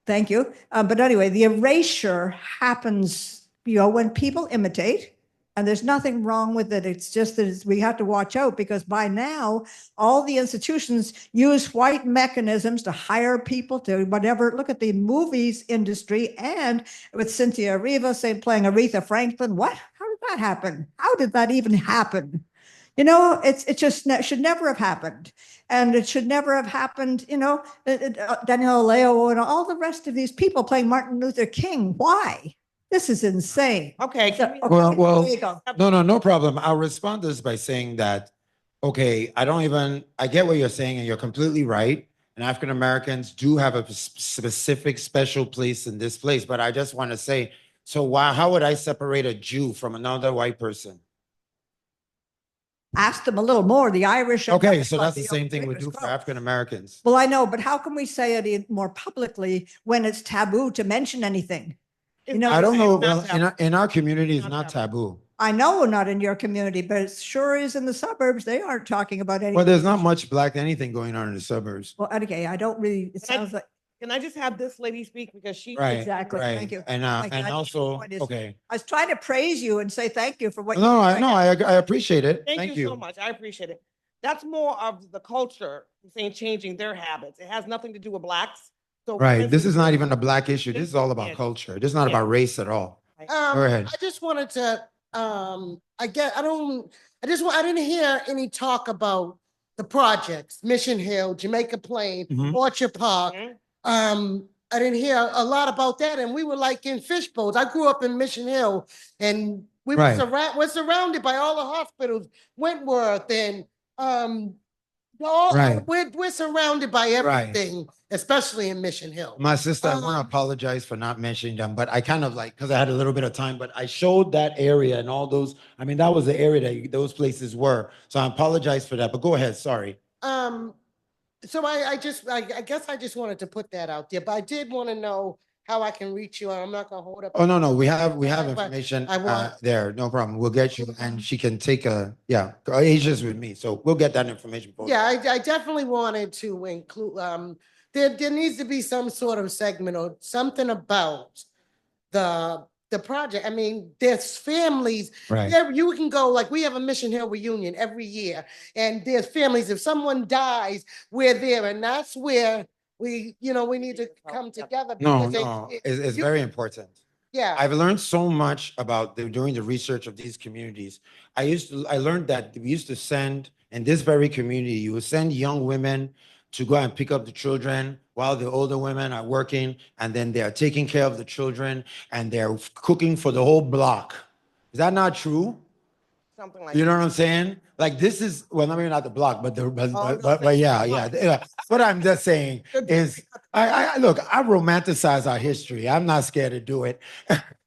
Thank you. But anyway, the erasure happens, you know, when people imitate. And there's nothing wrong with it. It's just that we have to watch out, because by now, all the institutions use white mechanisms to hire people to whatever. Look at the movies industry, and with Cynthia Erivo playing Aretha Franklin. What? How did that happen? How did that even happen? You know, it just should never have happened. And it should never have happened, Daniel Leo and all the rest of these people playing Martin Luther King. Why? This is insane. Okay. Well, there you go. no problem. I'll respond to this by saying that, okay, I get what you're saying, and you're completely right. And African Americans do have a specific special place in this place. But I just want to say, so how would I separate a Jew from another white person? Ask them a little more. The Irish. Okay, so that's the same thing we do for African Americans. Well, I know, but how can we say it more publicly when it's taboo to mention anything? I don't know. Well, in our community, it's not taboo. I know not in your community, but it sure is in the suburbs. They aren't talking about anything. Well, there's not much Black anything going on in the suburbs. Well, okay, I don't really, it sounds like. Can I just have this lady speak because she. Right. Exactly. Right. Thank you. And also, okay. I was trying to praise you and say thank you for what. No, I appreciate it. Thank you so much. I appreciate it. That's more of the culture saying changing their habits. It has nothing to do with Blacks. So Right. This is not even a Black issue. This is all about culture. This is not about race at all. Go ahead. I just wanted to, I didn't hear any talk about the projects, Mission Hill, Jamaica Plain, Orchard Park. I didn't hear a lot about that. And we were like in fishbowls. I grew up in Mission Hill and we're surrounded by all the hospitals, Wentworth and, we're surrounded by everything, especially in Mission Hill. My sister, I want to apologize for not mentioning them, but I kind of because I had a little bit of time, but I showed that area and all those, that was the area that those places were. So I apologize for that, but go ahead, sorry. So I guess I just wanted to put that out there, but I did want to know how I can reach you. I'm not gonna hold up. Oh, no, we have information there. No problem. We'll get you, and she can take Asia's with me, so we'll get that information for you. Yeah, I definitely wanted to include, there needs to be some sort of segment or something about the project. There's families. Right. You can go, like we have a Mission Hill reunion every year, and there's families. If someone dies, we're there, and that's where we need to come together. No, it's very important. Yeah. I've learned so much about during the research of these communities. I learned that we used to send, in this very community, you would send young women to go and pick up the children while the older women are working, and then they are taking care of the children and they're cooking for the whole block. Is that not true? Something like You know what I'm saying? Like this is, well, maybe not the block, but yeah. What I'm just saying is, I romanticize our history. I'm not scared to do it.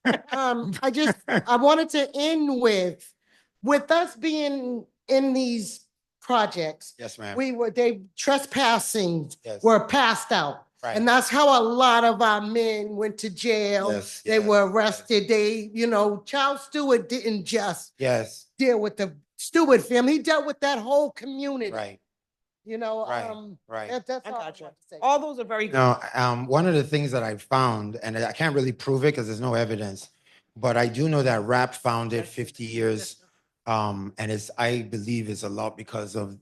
I wanted to end with us being in these projects. Yes, ma'am. They trespassing Yes. were passed out. Right. And that's how a lot of our men went to jail. Yes, They were arrested. They, Charles Stewart didn't just deal with the Stewart family. He dealt with that whole community. Right. Right. That's all I want to say. All those are very good. No, one of the things that I found, and I can't really prove it because there's no evidence, but I do know that rap founded 50 years. And I believe it's a lot because of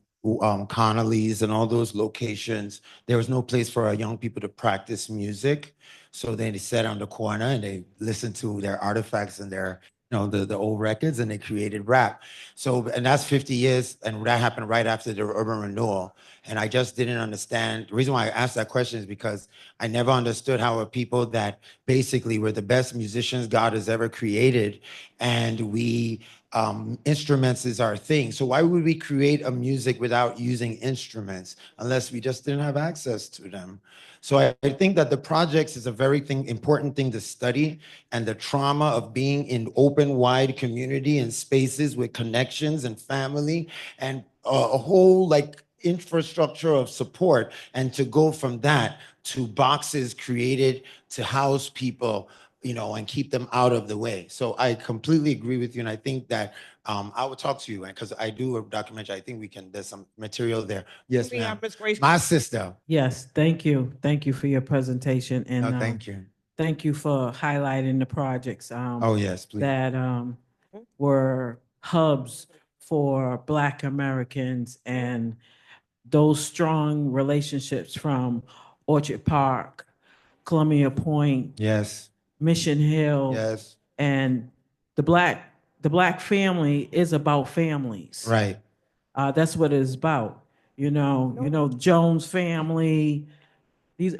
Connolly's and all those locations. There was no place for our young people to practice music. So then they sat on the corner and they listened to their artifacts and their, the old records, and they created rap. So, and that's 50 years. And that happened right after the urban renewal. And I just didn't understand. The reason why I asked that question is because I never understood how a people that basically were the best musicians God has ever created, and we instruments is our thing. So why would we create a music without using instruments unless we just didn't have access to them? So I think that the projects is a very important thing to study, and the trauma of being in open, wide community and spaces with connections and family and a whole infrastructure of support, and to go from that to boxes created to house people, and keep them out of the way. So I completely agree with you. And I think that I will talk to you because I do a documentary. I think there's some material there. Yes, ma'am. My sister. Yes, thank you. Thank you for your presentation. And No, thank you. Thank you for highlighting the projects. Oh, yes, please. That were hubs for Black Americans, and those strong relationships from Orchard Park, Columbia Point. Yes. Mission Hill. Yes. And the black family is about families. Right. That's what it's about. You know, Jones family, these,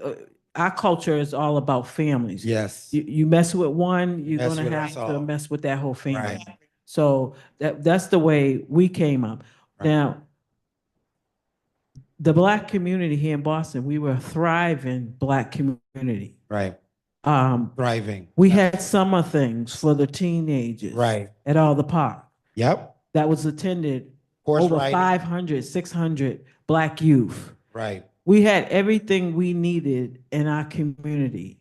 our culture is all about families. Yes. You mess with one, you're Mess gonna with have us to all. mess with that whole family. Right. So that's the way we came up. Right. Now, the Black community here in Boston, we were a thriving Black community. Right. Thriving. We had summer things for the teenagers. Right. At all the park. Yep. That was attended Horse over riding. 500, 600 Black youth. Right. We had everything we needed in our community.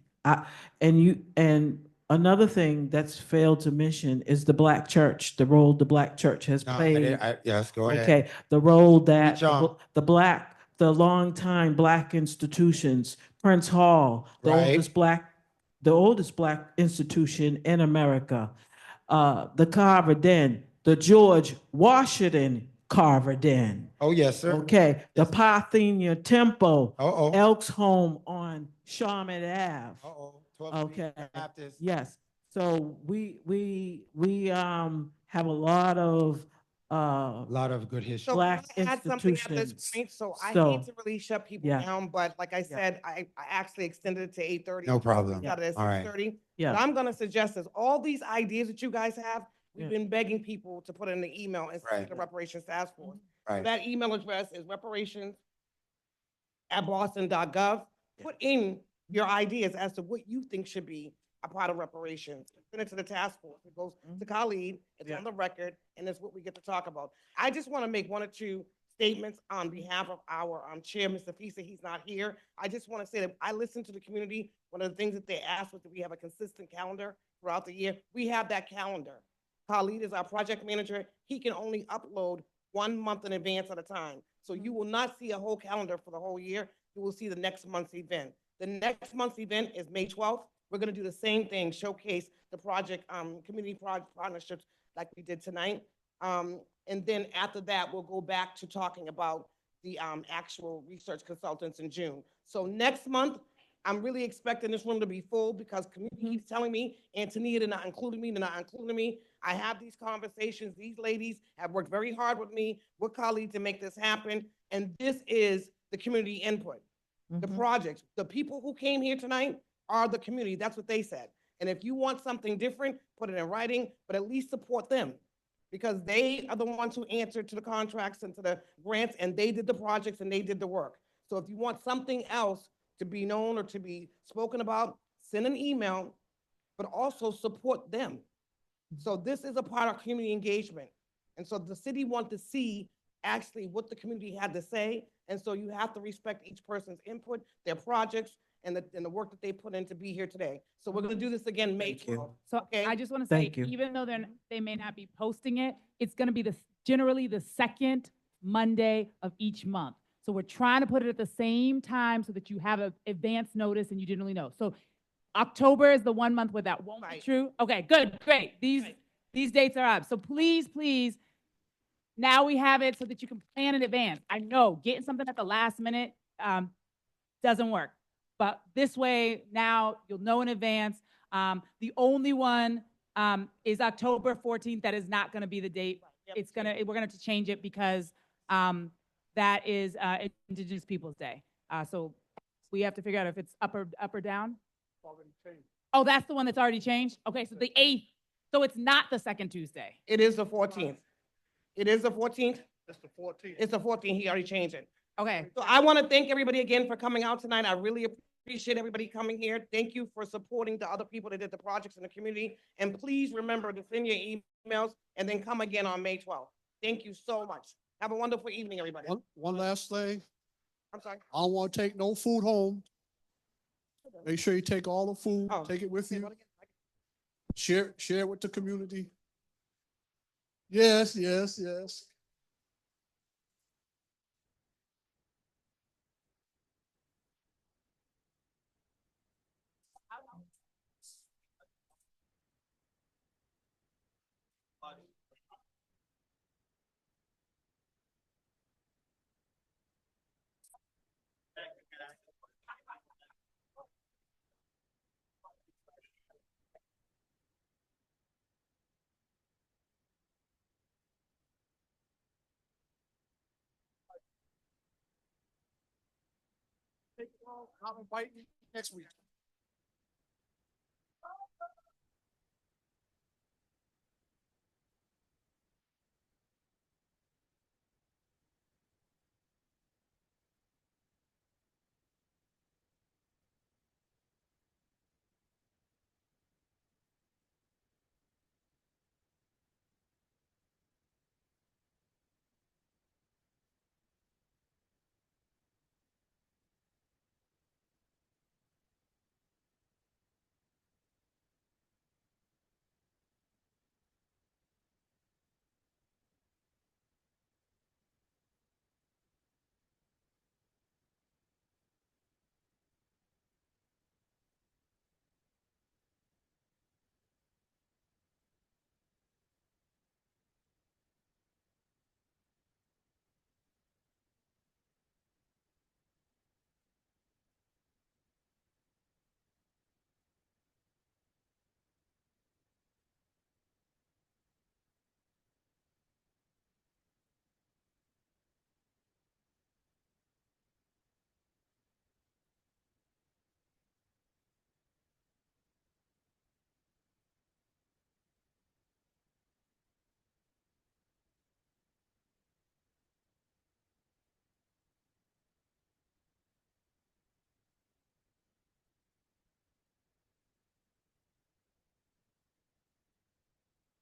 And another thing that's failed to mention is the Black church, the role the Black church has No, played. yes, go ahead. Okay, the role that Preach on. the longtime Black institutions, Prince Hall, Right. the oldest Black institution in America, the Carver Den, the George Washington Carver Den. Oh, yes, sir. Okay, the Parthenia Temple, Uh-oh. Elks Home on Sharman Ave. Uh-oh. Okay, Baptist. yes. So we have a lot of good history. So Black can I add something at this institutions. point? So I So, hate to really shut people yeah. down, but like I said, I actually extended it to 8:30. No problem. We started at All right. 6:30. Yeah. What I'm gonna suggest is all these ideas that you guys have, we've Yeah. been begging people to put in the email and send Right. to the Reparations Task Force. So Right. that email address is reparations@boston.gov. Put in your ideas as to what you think should be a part of reparations. Send it to the task force. It goes to Khalid, it's on the record, and it's what we get to talk about. I just want to make one or two statements on behalf of our chair, Mr. Fisa. He's not here. I just want to say that I listen to the community. One of the things that they asked was that we have a consistent calendar throughout the year. We have that calendar. Khalid is our project manager. He can only upload 1 month in advance at a time. So you will not see a whole calendar for the whole year. You will see the next month's event. The next month's event is May 12th. We're going to do the same thing, showcase the project, community partnerships like we did tonight. And then after that, we'll go back to talking about the actual research consultants in June. So next month, I'm really expecting this room to be full because community keeps telling me, Antonia, they're not including me, they're not including me. I have these conversations. These ladies have worked very hard with me, with colleagues to make this happen. And this is the community input. The projects, the people who came here tonight are the community. That's what they said. And if you want something different, put it in writing, but at least support them because they are the ones who answered to the contracts and to the grants, and they did the projects and they did the work. So if you want something else to be known or to be spoken about, send an email, but also support them. So this is a part of community engagement. And so the city wants to see actually what the community had to say. And so you have to respect each person's input, their projects, and the work that they put in to be here today. So we're gonna do this again May 12th. So Okay. I just want to say, Thank you. even though they may not be posting it, it's going to be generally the second Monday of each month. So we're trying to put it at the same time so that you have an advance notice and you generally know. So October is the 1 month where that won't be true. Okay, good, great. These dates are up. So please, now we have it so that you can plan in advance. I know getting something at the last minute doesn't work. But this way, now you'll know in advance. The only one is October 14th. That is not going to be the date. We're going to have to change it because that is Indigenous Peoples Day. So we have to figure out if it's up or down. Oh, that's the one that's already changed? Okay, so the 8th. So it's not the second Tuesday. It is the 14th. It is the 14th? It's the 14th. It's the 14th. He already changed it. Okay. So I want to thank everybody again for coming out tonight. I really appreciate everybody coming here. Thank you for supporting the other people that did the projects in the community. And please remember to send your emails and then come again on May 12th. Thank you so much. Have a wonderful evening, everybody. One last thing. I'm sorry. I don't want to take no food home. Make sure you take all the food, Oh, take it with say you. what again? Share it with the community. Yes. I'll invite you next week.